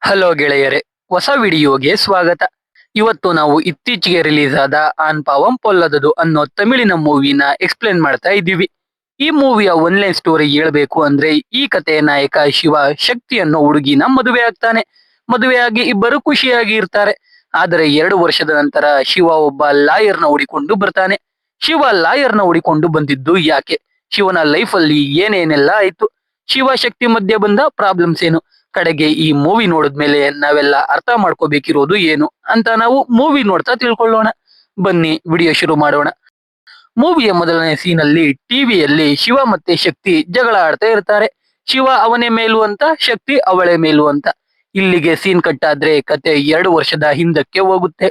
Hello ಗೆಳೆಯರೆ, ಹೊಸ ವಿಡಿಯೋಗೆ ಸ್ವಾಗತ. ಇವತ್ತು ನಾವು ಇತ್ತೀಚೆಗೆ ರಿಲೀಸ್ ಆದ ಆನ್ ಪಾವಂ ಪೊಲ್ಲದದು ಅನ್ನೋ ತಮಿಳಿನ ಮೂವಿನ ಎಕ್ಸ್ಪ್ಲೇನ್ ಮಾಡ್ತಾ ಇದ್ದೀವಿ. ಈ ಮೂವಿಯ ಒನ್ಲೈನ್ ಸ್ಟೋರಿ ಹೇಳ್ಬೇಕು ಅಂದ್ರೆ, ಈ ಕಥೆಯ ನಾಯಕ ಶಿವ ಶಕ್ತಿ ಅನ್ನೋ ಹುಡುಗಿನ ಮದುವೆ ಆಗ್ತಾನೆ. ಮದುವೆಯಾಗಿ ಇಬ್ಬರು ಖುಷಿಯಾಗಿ ಇರ್ತಾರೆ. ಆದರೆ 2 ವರ್ಷದ ನಂತರ ಶಿವ ಒಬ್ಬ ಲಾಯರ್ನ ಹುಡಿಕೊಂಡು ಬರ್ತಾನೆ. ಶಿವ ಲಾಯರ್ನ ಹುಡಿಕೊಂಡು ಬಂದಿದ್ದು ಯಾಕೆ? ಶಿವನ ಲೈಫ್ ಅಲ್ಲಿ ಏನೇನೆಲ್ಲ ಆಯ್ತು? ಶಿವ ಶಕ್ತಿ ಮಧ್ಯೆ ಬಂದ ಪ್ರಾಬ್ಲಮ್ಸ್ ಏನು? ಕಡೆಗೆ ಈ ಮೂವಿ ನೋಡಿದ್ಮೇಲೆ ನಾವೆಲ್ಲ ಅರ್ಥ ಮಾಡ್ಕೋಬೇಕಿರೋದು ಏನು ಅಂತ ನಾವು ಮೂವಿ ನೋಡ್ತಾ ತಿಳ್ಕೊಳ್ಳೋಣ. ಬನ್ನಿ ವಿಡಿಯೋ ಶುರು ಮಾಡೋಣ. ಮೂವಿಯ ಮೊದಲನೇ ಸೀನ್ ಅಲ್ಲಿ ಟಿವಿಯಲ್ಲಿ ಶಿವ ಮತ್ತೆ ಶಕ್ತಿ ಜಗಳ ಆಡ್ತಾ ಇರ್ತಾರೆ. ಶಿವ ಅವನೇ ಮೇಲು ಅಂತ, ಶಕ್ತಿ ಅವಳೇ ಮೇಲು ಅಂತ. ಇಲ್ಲಿಗೆ ಸೀನ್ ಕಟ್ ಆದ್ರೆ ಕತೆ 2 ವರ್ಷದ ಹಿಂದಕ್ಕೆ ಹೋಗುತ್ತೆ.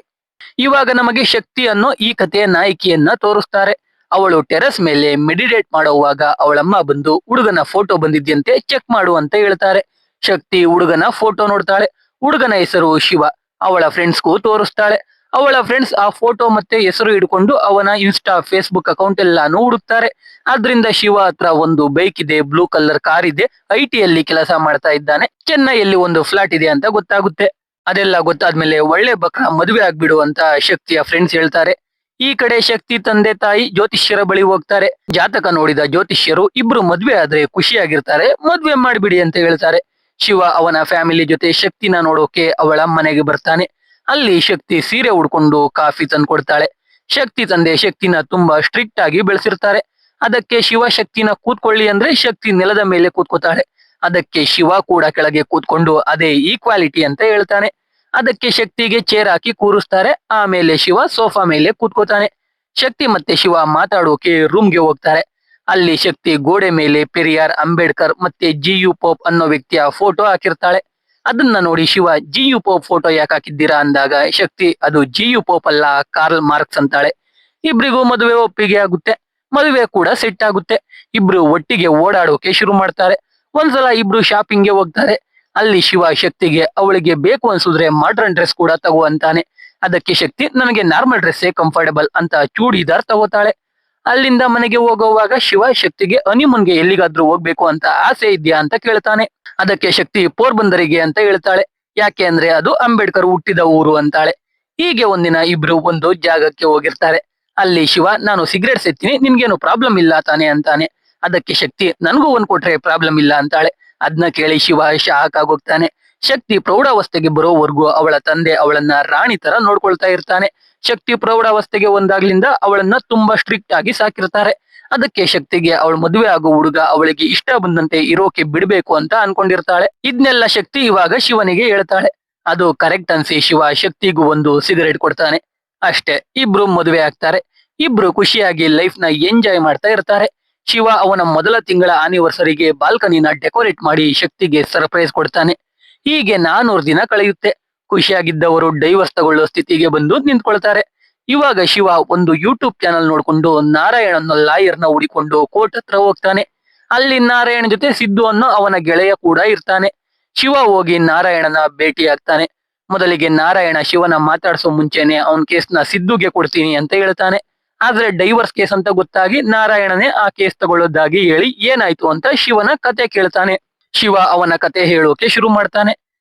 ಇವಾಗ ನಮಗೆ ಶಕ್ತಿ ಅನ್ನೋ ಈ ಕಥೆಯ ನಾಯಕಿಯನ್ನ ತೋರಿಸ್ತಾರೆ. ಅವಳು ಟೆರೆಸ್ ಮೇಲೆ ಮೆಡಿಟೇಟ್ ಮಾಡುವಾಗ ಅವಳಮ್ಮ ಬಂದು ಹುಡುಗನ ಫೋಟೋ ಬಂದಿದ್ಯಂತೆ, ಚೆಕ್ ಮಾಡು ಅಂತ ಹೇಳ್ತಾರೆ. ಶಕ್ತಿ ಹುಡುಗನ ಫೋಟೋ ನೋಡ್ತಾಳೆ. ಹುಡುಗನ ಹೆಸರು ಶಿವ. ಅವಳ ಫ್ರೆಂಡ್ಸ್ಗೂ ತೋರಿಸ್ತಾಳೆ. ಅವಳ ಫ್ರೆಂಡ್ಸ್ ಆ ಫೋಟೋ ಮತ್ತೆ ಹೆಸರು ಹಿಡ್ಕೊಂಡು ಅವನ ಇನ್ಸ್ಟಾ ಫೇಸ್ಬುಕ್ ಅಕೌಂಟ್ ಎಲ್ಲಾನು ಹುಡುಕ್ತಾರೆ. ಆದ್ರಿಂದ ಶಿವ ಹತ್ರ ಒಂದು ಬೈಕ್ ಇದೆ, ಬ್ಲೂ ಕಲರ್ ಕಾರ್ ಇದೆ, IT ಯಲ್ಲಿ ಕೆಲಸ ಮಾಡ್ತಾ ಇದ್ದಾನೆ, ಚೆನ್ನೈಯಲ್ಲಿ ಒಂದು ಫ್ಲಾಟ್ ಇದೆ ಅಂತ ಗೊತ್ತಾಗುತ್ತೆ. ಅದೆಲ್ಲ ಗೊತ್ತಾದ್ಮೇಲೆ ಒಳ್ಳೆ ಬಕ್ರ ಮದುವೆ ಆಗ್ಬಿಡು ಅಂತ ಶಕ್ತಿಯ ಫ್ರೆಂಡ್ಸ್ ಹೇಳ್ತಾರೆ. ಈ ಕಡೆ ಶಕ್ತಿ ತಂದೆ ತಾಯಿ ಜ್ಯೋತಿಷ್ಯರ ಬಳಿ ಹೋಗ್ತಾರೆ. ಜಾತಕ ನೋಡಿದ ಜ್ಯೋತಿಷ್ಯರು ಇಬ್ರು ಮದ್ವೆ ಆದ್ರೆ ಖುಷಿಯಾಗಿರ್ತಾರೆ, ಮದ್ವೆ ಮಾಡ್ಬಿಡಿ ಅಂತ ಹೇಳ್ತಾರೆ. ಶಿವ ಅವನ ಫ್ಯಾಮಿಲಿ ಜೊತೆ ಶಕ್ತಿನ ನೋಡೋಕೆ ಅವಳ ಮನೆಗೆ ಬರ್ತಾನೆ. ಅಲ್ಲಿ ಶಕ್ತಿ ಸೀರೆ ಉಡ್ಕೊಂಡು ಕಾಫಿ ತಂದ್ಕೊಡ್ತಾಳೆ. ಶಕ್ತಿ ತಂದೆ ಶಕ್ತಿನ ತುಂಬಾ ಸ್ಟ್ರಿಕ್ಟ್ ಆಗಿ ಬೆಳೆಸಿರ್ತಾರೆ. ಅದಕ್ಕೆ ಶಿವ ಶಕ್ತಿನ ಕೂತ್ಕೊಳ್ಳಿ ಅಂದ್ರೆ ಶಕ್ತಿ ನೆಲದ ಮೇಲೆ ಕೂತ್ಕೋತಾಳೆ. ಅದಕ್ಕೆ ಶಿವ ಕೂಡ ಕೆಳಗೆ ಕೂತ್ಕೊಂಡು ಅದೇ ಈಕ್ವಾಲಿಟಿ ಅಂತ ಹೇಳ್ತಾನೆ. ಅದಕ್ಕೆ ಶಕ್ತಿಗೆ ಚೇರ್ ಹಾಕಿ ಕೂರಿಸ್ತಾರೆ. ಆಮೇಲೆ ಶಿವ ಸೋಫಾ ಮೇಲೆ ಕೂತ್ಕೋತಾನೆ. ಶಕ್ತಿ ಮತ್ತೆ ಶಿವ ಮಾತಾಡೋಕೆ ರೂಮ್ಗೆ ಹೋಗ್ತಾರೆ. ಅಲ್ಲಿ ಶಕ್ತಿ ಗೋಡೆ ಮೇಲೆ ಪೆರಿಯಾರ್, ಅಂಬೇಡ್ಕರ್ ಮತ್ತೆ GU ಪೋಪ್ ಅನ್ನೋ ವ್ಯಕ್ತಿಯ ಫೋಟೋ ಹಾಕಿರ್ತಾಳೆ. ಅದನ್ನ ನೋಡಿ ಶಿವ GU ಪೋಪ್ ಫೋಟೋ ಯಾಕೆ ಹಾಕಿದ್ದೀರಾ ಅಂದಾಗ ಶಕ್ತಿ ಅದು GU ಪೋಪ್ ಅಲ್ಲ, ಕಾರ್ಲ್ ಮಾರ್ಕ್ಸ್ ಅಂತಾಳೆ. ಇಬ್ರಿಗೂ ಮದುವೆ ಒಪ್ಪಿಗೆ ಆಗುತ್ತೆ. ಮದುವೆ ಕೂಡ ಸೆಟ್ ಆಗುತ್ತೆ. ಇಬ್ರು ಒಟ್ಟಿಗೆ ಓಡಾಡೋಕೆ ಶುರು ಮಾಡ್ತಾರೆ. ಒಂದ್ಸಲ ಇಬ್ರು ಶಾಪಿಂಗ್ಗೆ ಹೋಗ್ತಾರೆ. ಅಲ್ಲಿ ಶಿವ ಶಕ್ತಿಗೆ ಅವಳಿಗೆ ಬೇಕು ಅನ್ಸಿದ್ರೆ ಮಾಡ್ರನ್ ಡ್ರೆಸ್ ಕೂಡ ತಗೋ ಅಂತಾನೆ. ಅದಕ್ಕೆ ಶಕ್ತಿ ನನಗೆ ನಾರ್ಮಲ್ ಡ್ರೆಸ್ಸೇ ಕಂಫರ್ಟಬಲ್ ಅಂತ ಚೂಡಿದಾರ್ ತಗೋತಾಳೆ. ಅಲ್ಲಿಂದ ಮನೆಗೆ ಹೋಗುವಾಗ ಶಿವ ಶಕ್ತಿಗೆ ಹನಿಮೂನ್ಗೆ ಎಲ್ಲಿಗಾದ್ರೂ ಹೋಗ್ಬೇಕು ಅಂತ ಆಸೆ ಇದ್ಯಾ ಅಂತ ಕೇಳ್ತಾನೆ. ಅದಕ್ಕೆ ಶಕ್ತಿ ಪೋರ್ಬಂದರಿಗೆ ಅಂತ ಹೇಳ್ತಾಳೆ. ಯಾಕೆ ಅಂದ್ರೆ ಅದು ಅಂಬೇಡ್ಕರ್ ಹುಟ್ಟಿದ ಊರು ಅಂತಾಳೆ. ಹೀಗೆ ಒಂದಿನ ಇಬ್ರು ಒಂದು ಜಾಗಕ್ಕೆ ಹೋಗಿರ್ತಾರೆ. ಅಲ್ಲಿ ಶಿವ ನಾನು ಸಿಗರೇಟ್ ಸೇತೀನಿ, ನಿನ್ಗೇನು ಪ್ರಾಬ್ಲಮ್ ಇಲ್ಲ ತಾನೆ ಅಂತಾನೆ. ಅದಕ್ಕೆ ಶಕ್ತಿ ನನಗೂ ಒಂದ್ ಕೊಟ್ರೆ ಪ್ರಾಬ್ಲಮ್ ಇಲ್ಲ ಅಂತಾಳೆ. ಅದನ್ನ ಕೇಳಿ ಶಿವ ಶಾಕ್ ಆಗೋಗ್ತಾನೆ. ಶಕ್ತಿ ಪ್ರೌಢಾವಸ್ಥೆಗೆ ಬರೋವರೆಗೂ ಅವಳ ತಂದೆ ಅವಳನ್ನ ರಾಣಿ ತರ ನೋಡ್ಕೊಳ್ತಾ ಇರ್ತಾನೆ. ಶಕ್ತಿ ಪ್ರೌಢಾವಸ್ಥೆಗೆ ಒಂದಾಗ್ಲಿಂದ ಅವಳನ್ನ ತುಂಬಾ ಸ್ಟ್ರಿಕ್ಟ್ ಆಗಿ ಸಾಕಿರ್ತಾರೆ. ಅದಕ್ಕೆ ಶಕ್ತಿಗೆ ಅವಳ ಮದುವೆ ಆಗೋ ಹುಡುಗ ಅವಳಿಗೆ ಇಷ್ಟ ಬಂದಂತೆ ಇರೋಕೆ ಬಿಡ್ಬೇಕು ಅಂತ ಅನ್ಕೊಂಡಿರ್ತಾಳೆ. ಇದನ್ನೆಲ್ಲ ಶಕ್ತಿ ಇವಾಗ ಶಿವನಿಗೆ ಹೇಳ್ತಾಳೆ. ಅದು ಕರೆಕ್ಟ್ ಅನ್ಸಿ ಶಿವ ಶಕ್ತಿಗೂ ಒಂದು ಸಿಗರೇಟ್ ಕೊಡ್ತಾನೆ. ಅಷ್ಟೇ, ಇಬ್ರು ಮದುವೆ ಆಗ್ತಾರೆ. ಇಬ್ರು ಖುಷಿಯಾಗಿ ಲೈಫ್ ನ ಎಂಜಾಯ್ ಮಾಡ್ತಾ ಇರ್ತಾರೆ. ಶಿವ ಅವನ ಮೊದಲ ತಿಂಗಳ ಆನಿವರ್ಸರಿಗೆ ಬಾಲ್ಕನಿನ ಡೆಕೋರೇಟ್ ಮಾಡಿ ಶಕ್ತಿಗೆ ಸರ್ಪ್ರೈಸ್ ಕೊಡ್ತಾನೆ. ಹೀಗೆ 400 ದಿನ ಕಳೆಯುತ್ತೆ. ಖುಷಿಯಾಗಿದ್ದವರು ಡೈವರ್ಸ್ ತಗೊಳ್ಳೋ ಸ್ಥಿತಿಗೆ ಬಂದು ನಿಂತ್ಕೊಳ್ತಾರೆ. ಇವಾಗ ಶಿವ ಒಂದು ಯೂಟ್ಯೂಬ್ ಚಾನಲ್ ನೋಡ್ಕೊಂಡು ನಾರಾಯಣ್ ಅನ್ನೋ ಲಾಯರ್ನ ಹುಡಿಕೊಂಡು ಕೋರ್ಟ್ ಹತ್ರ ಹೋಗ್ತಾನೆ. ಅಲ್ಲಿ ನಾರಾಯಣ್ ಜೊತೆ ಸಿದ್ದು ಅನ್ನೋ ಅವನ ಗೆಳೆಯ ಕೂಡ ಇರ್ತಾನೆ. ಶಿವ ಹೋಗಿ ನಾರಾಯಣನ ಭೇಟಿ ಆಗ್ತಾನೆ. ಮೊದಲಿಗೆ ನಾರಾಯಣ ಶಿವನ ಮಾತಾಡ್ಸೋ ಮುಂಚೆನೆ ಅವನ್ ಕೇಸ್ನ ಸಿದ್ದುಗೆ ಕೊಡ್ತೀನಿ ಅಂತ ಹೇಳ್ತಾನೆ. ಆದ್ರೆ ಡೈವರ್ಸ್ ಕೇಸ್ ಅಂತ ಗೊತ್ತಾಗಿ ನಾರಾಯಣನೇ ಆ ಕೇಸ್ ತಗೊಳ್ಳೋದಾಗಿ ಹೇಳಿ ಏನಾಯ್ತು ಅಂತ ಶಿವನ ಕತೆ ಕೇಳ್ತಾನೆ. ಶಿವ ಅವನ ಕತೆ ಹೇಳೋಕೆ ಶುರು ಮಾಡ್ತಾನೆ.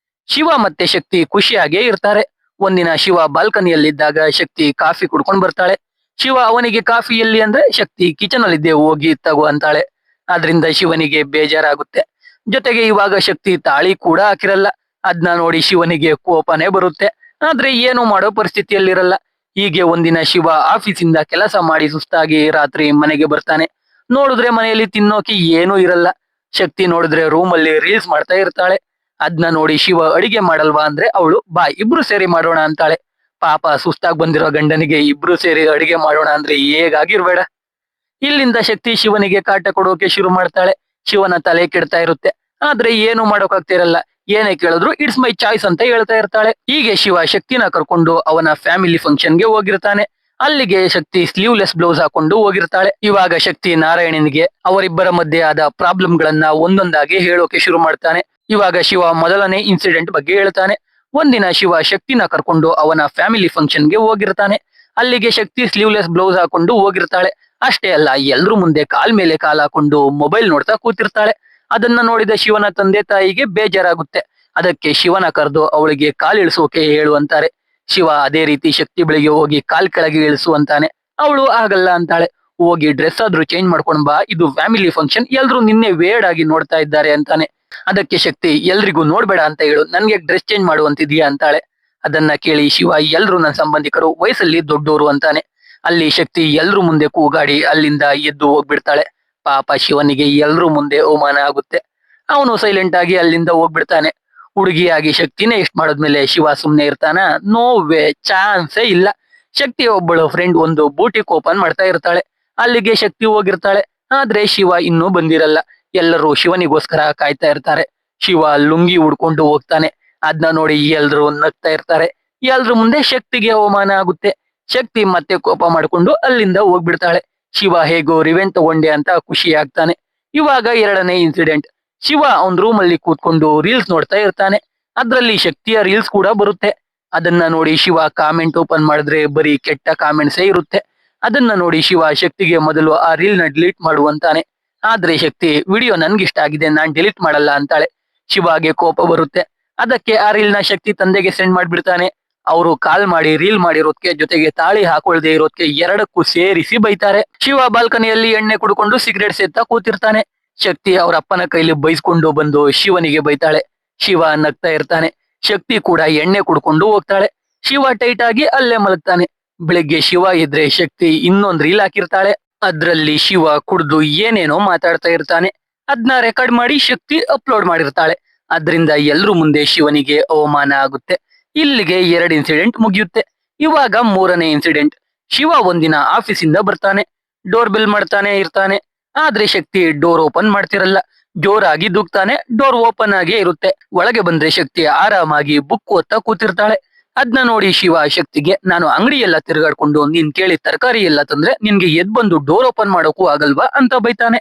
ಶಿವ ಮತ್ತೆ ಶಕ್ತಿ ಖುಷಿಯಾಗೇ ಇರ್ತಾರೆ. ಒಂದಿನ ಶಿವ ಬಾಲ್ಕನಿಯಲ್ಲಿದ್ದಾಗ ಶಕ್ತಿ ಕಾಫಿ ಕುಡ್ಕೊಂಡ್ ಬರ್ತಾಳೆ. ಶಿವ ಅವನಿಗೆ ಕಾಫಿ ಎಲ್ಲಿ ಅಂದ್ರೆ ಶಕ್ತಿ ಕಿಚನ್ ಅಲ್ಲಿದ್ದೆ, ಹೋಗಿ ತಗೋ ಅಂತಾಳೆ. ಆದ್ರಿಂದ ಶಿವನಿಗೆ ಬೇಜಾರಾಗುತ್ತೆ. ಜೊತೆಗೆ ಇವಾಗ ಶಕ್ತಿ ತಾಳಿ ಕೂಡ ಹಾಕಿರಲ್ಲ. ಅದ್ನ ನೋಡಿ ಶಿವನಿಗೆ ಕೋಪನೇ ಬರುತ್ತೆ. ಆದ್ರೆ ಏನು ಮಾಡೋ ಪರಿಸ್ಥಿತಿಯಲ್ಲಿರಲ್ಲ. ಹೀಗೆ ಒಂದಿನ ಶಿವ ಆಫೀಸಿಂದ ಕೆಲಸ ಮಾಡಿ ಸುಸ್ತಾಗಿ ರಾತ್ರಿ ಮನೆಗೆ ಬರ್ತಾನೆ. ನೋಡಿದ್ರೆ ಮನೆಯಲ್ಲಿ ತಿನ್ನೋಕೆ ಏನೂ ಇರಲ್ಲ. ಶಕ್ತಿ ನೋಡಿದ್ರೆ ರೂಮ್ ಅಲ್ಲಿ ರೀಲ್ಸ್ ಮಾಡ್ತಾ ಇರ್ತಾಳೆ. ಅದ್ನ ನೋಡಿ ಶಿವ ಅಡಿಗೆ ಮಾಡಲ್ವಾ ಅಂದ್ರೆ ಅವಳು ಬಾ ಇಬ್ರು ಸೇರಿ ಮಾಡೋಣ ಅಂತಾಳೆ. ಪಾಪ ಸುಸ್ತಾಗಿ ಬಂದಿರೋ ಗಂಡನಿಗೆ ಇಬ್ರು ಸೇರಿ ಅಡಿಗೆ ಮಾಡೋಣ ಅಂದ್ರೆ ಹೇಗಾಗಿರ್ಬೇಡ. ಇಲ್ಲಿಂದ ಶಕ್ತಿ ಶಿವನಿಗೆ ಕಾಟ ಕೊಡೋಕೆ ಶುರು ಮಾಡ್ತಾಳೆ. ಶಿವನ ತಲೆ ಕೆಡ್ತಾ ಇರುತ್ತೆ. ಆದ್ರೆ ಏನು ಮಾಡೋಕಾಗ್ತಿರಲ್ಲ. ಏನೇ ಕೇಳಿದ್ರು ಇಟ್ಸ್ ಮೈ ಚಾಯ್ಸ್ ಅಂತ ಹೇಳ್ತಾ ಇರ್ತಾಳೆ. ಹೀಗೆ ಶಿವ ಶಕ್ತಿನ ಕರ್ಕೊಂಡು ಅವನ ಫ್ಯಾಮಿಲಿ ಫಂಕ್ಷನ್ಗೆ ಹೋಗಿರ್ತಾನೆ. ಅಲ್ಲಿಗೆ ಶಕ್ತಿ ಸ್ಲೀವ್ಲೆಸ್ ಬ್ಲೌಸ್ ಹಾಕೊಂಡು ಹೋಗಿರ್ತಾಳೆ. ಇವಾಗ ಶಕ್ತಿ ನಾರಾಯಣನಿಗೆ ಅವರಿಬ್ಬರ ಮಧ್ಯೆ ಆದ ಪ್ರಾಬ್ಲಮ್ ಗಳನ್ನ ಒಂದೊಂದಾಗಿ ಹೇಳೋಕೆ ಶುರು ಮಾಡ್ತಾನೆ. ಇವಾಗ ಶಿವ ಮೊದಲನೇ ಇನ್ಸಿಡೆಂಟ್ ಬಗ್ಗೆ ಹೇಳ್ತಾನೆ. ಒಂದಿನ ಶಿವ ಶಕ್ತಿನ ಕರ್ಕೊಂಡು ಅವನ ಫ್ಯಾಮಿಲಿ ಫಂಕ್ಷನ್ಗೆ ಹೋಗಿರ್ತಾನೆ. ಅಲ್ಲಿಗೆ ಶಕ್ತಿ ಸ್ಲೀವ್ಲೆಸ್ ಬ್ಲೌಸ್ ಹಾಕೊಂಡು ಹೋಗಿರ್ತಾಳೆ. ಅಷ್ಟೇ ಅಲ್ಲ, ಎಲ್ರೂ ಮುಂದೆ ಕಾಲ್ ಮೇಲೆ ಕಾಲ್ ಹಾಕೊಂಡು ಮೊಬೈಲ್ ನೋಡ್ತಾ ಕೂತಿರ್ತಾಳೆ. ಅದನ್ನ ನೋಡಿದ ಶಿವನ ತಂದೆ ತಾಯಿಗೆ ಬೇಜಾರಾಗುತ್ತೆ. ಅದಕ್ಕೆ ಶಿವನ ಕರೆದು ಅವಳಿಗೆ ಕಾಲಿಳಿಸೋಕೆ ಹೇಳು ಅಂತಾರೆ. ಶಿವ ಅದೇ ರೀತಿ ಶಕ್ತಿ ಬಳಿಗೆ ಹೋಗಿ ಕಾಲ್ ಕೆಳಗೆ ಇಳಿಸು ಅಂತಾನೆ. ಅವಳು ಆಗಲ್ಲ ಅಂತಾಳೆ. ಹೋಗಿ ಡ್ರೆಸ್ ಆದ್ರೂ ಚೇಂಜ್ ಮಾಡ್ಕೊಂಡ್ ಬಾ, ಇದು ಫ್ಯಾಮಿಲಿ ಫಂಕ್ಷನ್, ಎಲ್ರು ನಿನ್ನೆ ವೇರ್ಡ್ ಆಗಿ ನೋಡ್ತಾ ಇದ್ದಾರೆ ಅಂತಾನೆ. ಅದಕ್ಕೆ ಶಕ್ತಿ ಎಲ್ರಿಗೂ ನೋಡ್ಬೇಡ ಅಂತ ಹೇಳು, ನನ್ಗೆ ಡ್ರೆಸ್ ಚೇಂಜ್ ಮಾಡುವಂತಿದ್ಯಾ ಅಂತಾಳೆ. ಅದನ್ನ ಕೇಳಿ ಶಿವ ಎಲ್ರು ನನ್ನ ಸಂಬಂಧಿಕರು, ವಯಸ್ಸಲ್ಲಿ ದೊಡ್ಡೋರು ಅಂತಾನೆ. ಅಲ್ಲಿ ಶಕ್ತಿ ಎಲ್ರು ಮುಂದೆ ಕೂಗಾಡಿ ಅಲ್ಲಿಂದ ಎದ್ದು ಹೋಗ್ಬಿಡ್ತಾಳೆ. ಪಾಪ ಶಿವನಿಗೆ ಎಲ್ರು ಮುಂದೆ ಅವಮಾನ ಆಗುತ್ತೆ. ಅವನು ಸೈಲೆಂಟ್ ಆಗಿ ಅಲ್ಲಿಂದ ಹೋಗ್ಬಿಡ್ತಾನೆ. ಹುಡುಗಿಯಾಗಿ ಶಕ್ತಿನೇ ಇಷ್ಟ ಮಾಡಿದ್ಮೇಲೆ ಶಿವ ಸುಮ್ನೆ ಇರ್ತಾನ? ನೋ ವೇ, ಚಾನ್ಸೇ ಇಲ್ಲ. ಶಕ್ತಿ ಒಬ್ಬಳು ಫ್ರೆಂಡ್ ಒಂದು ಬೂಟಿಕ್ ಓಪನ್ ಮಾಡ್ತಾ ಇರ್ತಾಳೆ. ಅಲ್ಲಿಗೆ ಶಕ್ತಿ ಹೋಗಿರ್ತಾಳೆ. ಆದ್ರೆ ಶಿವ ಇನ್ನೂ ಬಂದಿರಲ್ಲ. ಎಲ್ಲರೂ ಶಿವನಿಗೋಸ್ಕರ ಕಾಯ್ತಾ ಇರ್ತಾರೆ. ಶಿವ ಲುಂಗಿ ಉಡ್ಕೊಂಡು ಹೋಗ್ತಾನೆ. ಅದ್ನ ನೋಡಿ ಎಲ್ರು ನಗ್ತಾ ಇರ್ತಾರೆ. ಎಲ್ರ ಮುಂದೆ ಶಕ್ತಿಗೆ ಅವಮಾನ ಆಗುತ್ತೆ. ಶಕ್ತಿ ಮತ್ತೆ ಕೋಪ ಮಾಡ್ಕೊಂಡು ಅಲ್ಲಿಂದ ಹೋಗ್ಬಿಡ್ತಾಳೆ. ಶಿವ ಹೇಗೋ ರಿವೆಂಜ್ ತಗೊಂಡೆ ಅಂತ ಖುಷಿ ಆಗ್ತಾನೆ. ಇವಾಗ ಎರಡನೇ ಇನ್ಸಿಡೆಂಟ್. ಶಿವ ಅವನ್ ರೂಮ್ ಅಲ್ಲಿ ಕೂತ್ಕೊಂಡು ರೀಲ್ಸ್ ನೋಡ್ತಾ ಇರ್ತಾನೆ. ಅದ್ರಲ್ಲಿ ಶಕ್ತಿಯ ರೀಲ್ಸ್ ಕೂಡ ಬರುತ್ತೆ. ಅದನ್ನ ನೋಡಿ ಶಿವ ಕಾಮೆಂಟ್ ಓಪನ್ ಮಾಡಿದ್ರೆ ಬರೀ ಕೆಟ್ಟ ಕಾಮೆಂಟ್ಸೇ ಇರುತ್ತೆ. ಅದನ್ನ ನೋಡಿ ಶಿವ ಶಕ್ತಿಗೆ ಮೊದಲು ಆ ರೀಲ್ ನ ಡಿಲೀಟ್ ಮಾಡುವಂತಾನೆ. ಆದ್ರೆ ಶಕ್ತಿ ವಿಡಿಯೋ ನನ್ಗಿಷ್ಟ ಆಗಿದೆ, ನಾನ್ ಡಿಲೀಟ್ ಮಾಡಲ್ಲ ಅಂತಾಳೆ. ಶಿವಾಗೆ ಕೋಪ ಬರುತ್ತೆ. ಅದಕ್ಕೆ ಆ ರೀಲ್ ನ ಶಕ್ತಿ ತಂದೆಗೆ ಸೆಂಡ್ ಮಾಡ್ಬಿಡ್ತಾನೆ. ಅವರು ಕಾಲ್ ಮಾಡಿ ರೀಲ್ ಮಾಡಿರೋದಕ್ಕೆ ಜೊತೆಗೆ ತಾಳಿ ಹಾಕೊಳ್ದೆ ಇರೋದಕ್ಕೆ ಎರಡಕ್ಕೂ ಸೇರಿಸಿ ಬೈತಾರೆ. ಶಿವ ಬಾಲ್ಕನಿಯಲ್ಲಿ ಎಣ್ಣೆ ಕುಡ್ಕೊಂಡು ಸಿಗರೇಟ್ ಸೇತಾ ಕೂತಿರ್ತಾನೆ. ಶಕ್ತಿ ಅವ್ರ ಅಪ್ಪನ ಕೈಲಿ ಬೈಸ್ಕೊಂಡು ಬಂದು ಶಿವನಿಗೆ ಬೈತಾಳೆ. ಶಿವ ನಗ್ತಾ ಇರ್ತಾನೆ. ಶಕ್ತಿ ಕೂಡ ಎಣ್ಣೆ ಕುಡ್ಕೊಂಡು ಹೋಗ್ತಾಳೆ. ಶಿವ ಟೈಟ್ ಆಗಿ ಅಲ್ಲೇ ಮಲಗ್ತಾನೆ. ಬೆಳಿಗ್ಗೆ ಶಿವ ಇದ್ರೆ ಶಕ್ತಿ ಇನ್ನೊಂದ್ ರೀಲ್ ಹಾಕಿರ್ತಾಳೆ. ಅದ್ರಲ್ಲಿ ಶಿವ ಕುಡ್ದು ಏನೇನೋ ಮಾತಾಡ್ತಾ ಇರ್ತಾನೆ. ಅದ್ನ ರೆಕಾರ್ಡ್ ಮಾಡಿ ಶಕ್ತಿ ಅಪ್ಲೋಡ್ ಮಾಡಿರ್ತಾಳೆ. ಅದ್ರಿಂದ ಎಲ್ರು ಮುಂದೆ ಶಿವನಿಗೆ ಅವಮಾನ ಆಗುತ್ತೆ. ಇಲ್ಲಿಗೆ 2 ಇನ್ಸಿಡೆಂಟ್ ಮುಗಿಯುತ್ತೆ. ಇವಾಗ 3ನೇ ಇನ್ಸಿಡೆಂಟ್. ಶಿವ ಒಂದಿನ ಆಫೀಸಿಂದ ಬರ್ತಾನೆ. ಡೋರ್ ಬೆಲ್ ಮಾಡ್ತಾನೆ ಇರ್ತಾನೆ. ಆದ್ರೆ ಶಕ್ತಿ ಡೋರ್ ಓಪನ್ ಮಾಡ್ತಿರಲ್ಲ. ಜೋರಾಗಿ ದುಗ್ತಾನೆ. ಡೋರ್ ಓಪನ್ ಆಗೇ ಇರುತ್ತೆ. ಒಳಗೆ ಬಂದ್ರೆ ಶಕ್ತಿ ಆರಾಮಾಗಿ ಬುಕ್ ಓದ್ತಾ ಕೂತಿರ್ತಾಳೆ. ಅದ್ನ ನೋಡಿ ಶಿವ ಶಕ್ತಿಗೆ, ನಾನು ಅಂಗಡಿ ಎಲ್ಲ ತಿರುಗಾಡ್ಕೊಂಡು ನೀನ್ ಕೇಳಿ ತರಕಾರಿ ಎಲ್ಲ ತಂದ್ರೆ ನಿನ್ಗೆ ಎದ್ ಬಂದು ಡೋರ್ ಓಪನ್ ಮಾಡೋಕು ಆಗಲ್ವಾ ಅಂತ ಬೈತಾನೆ.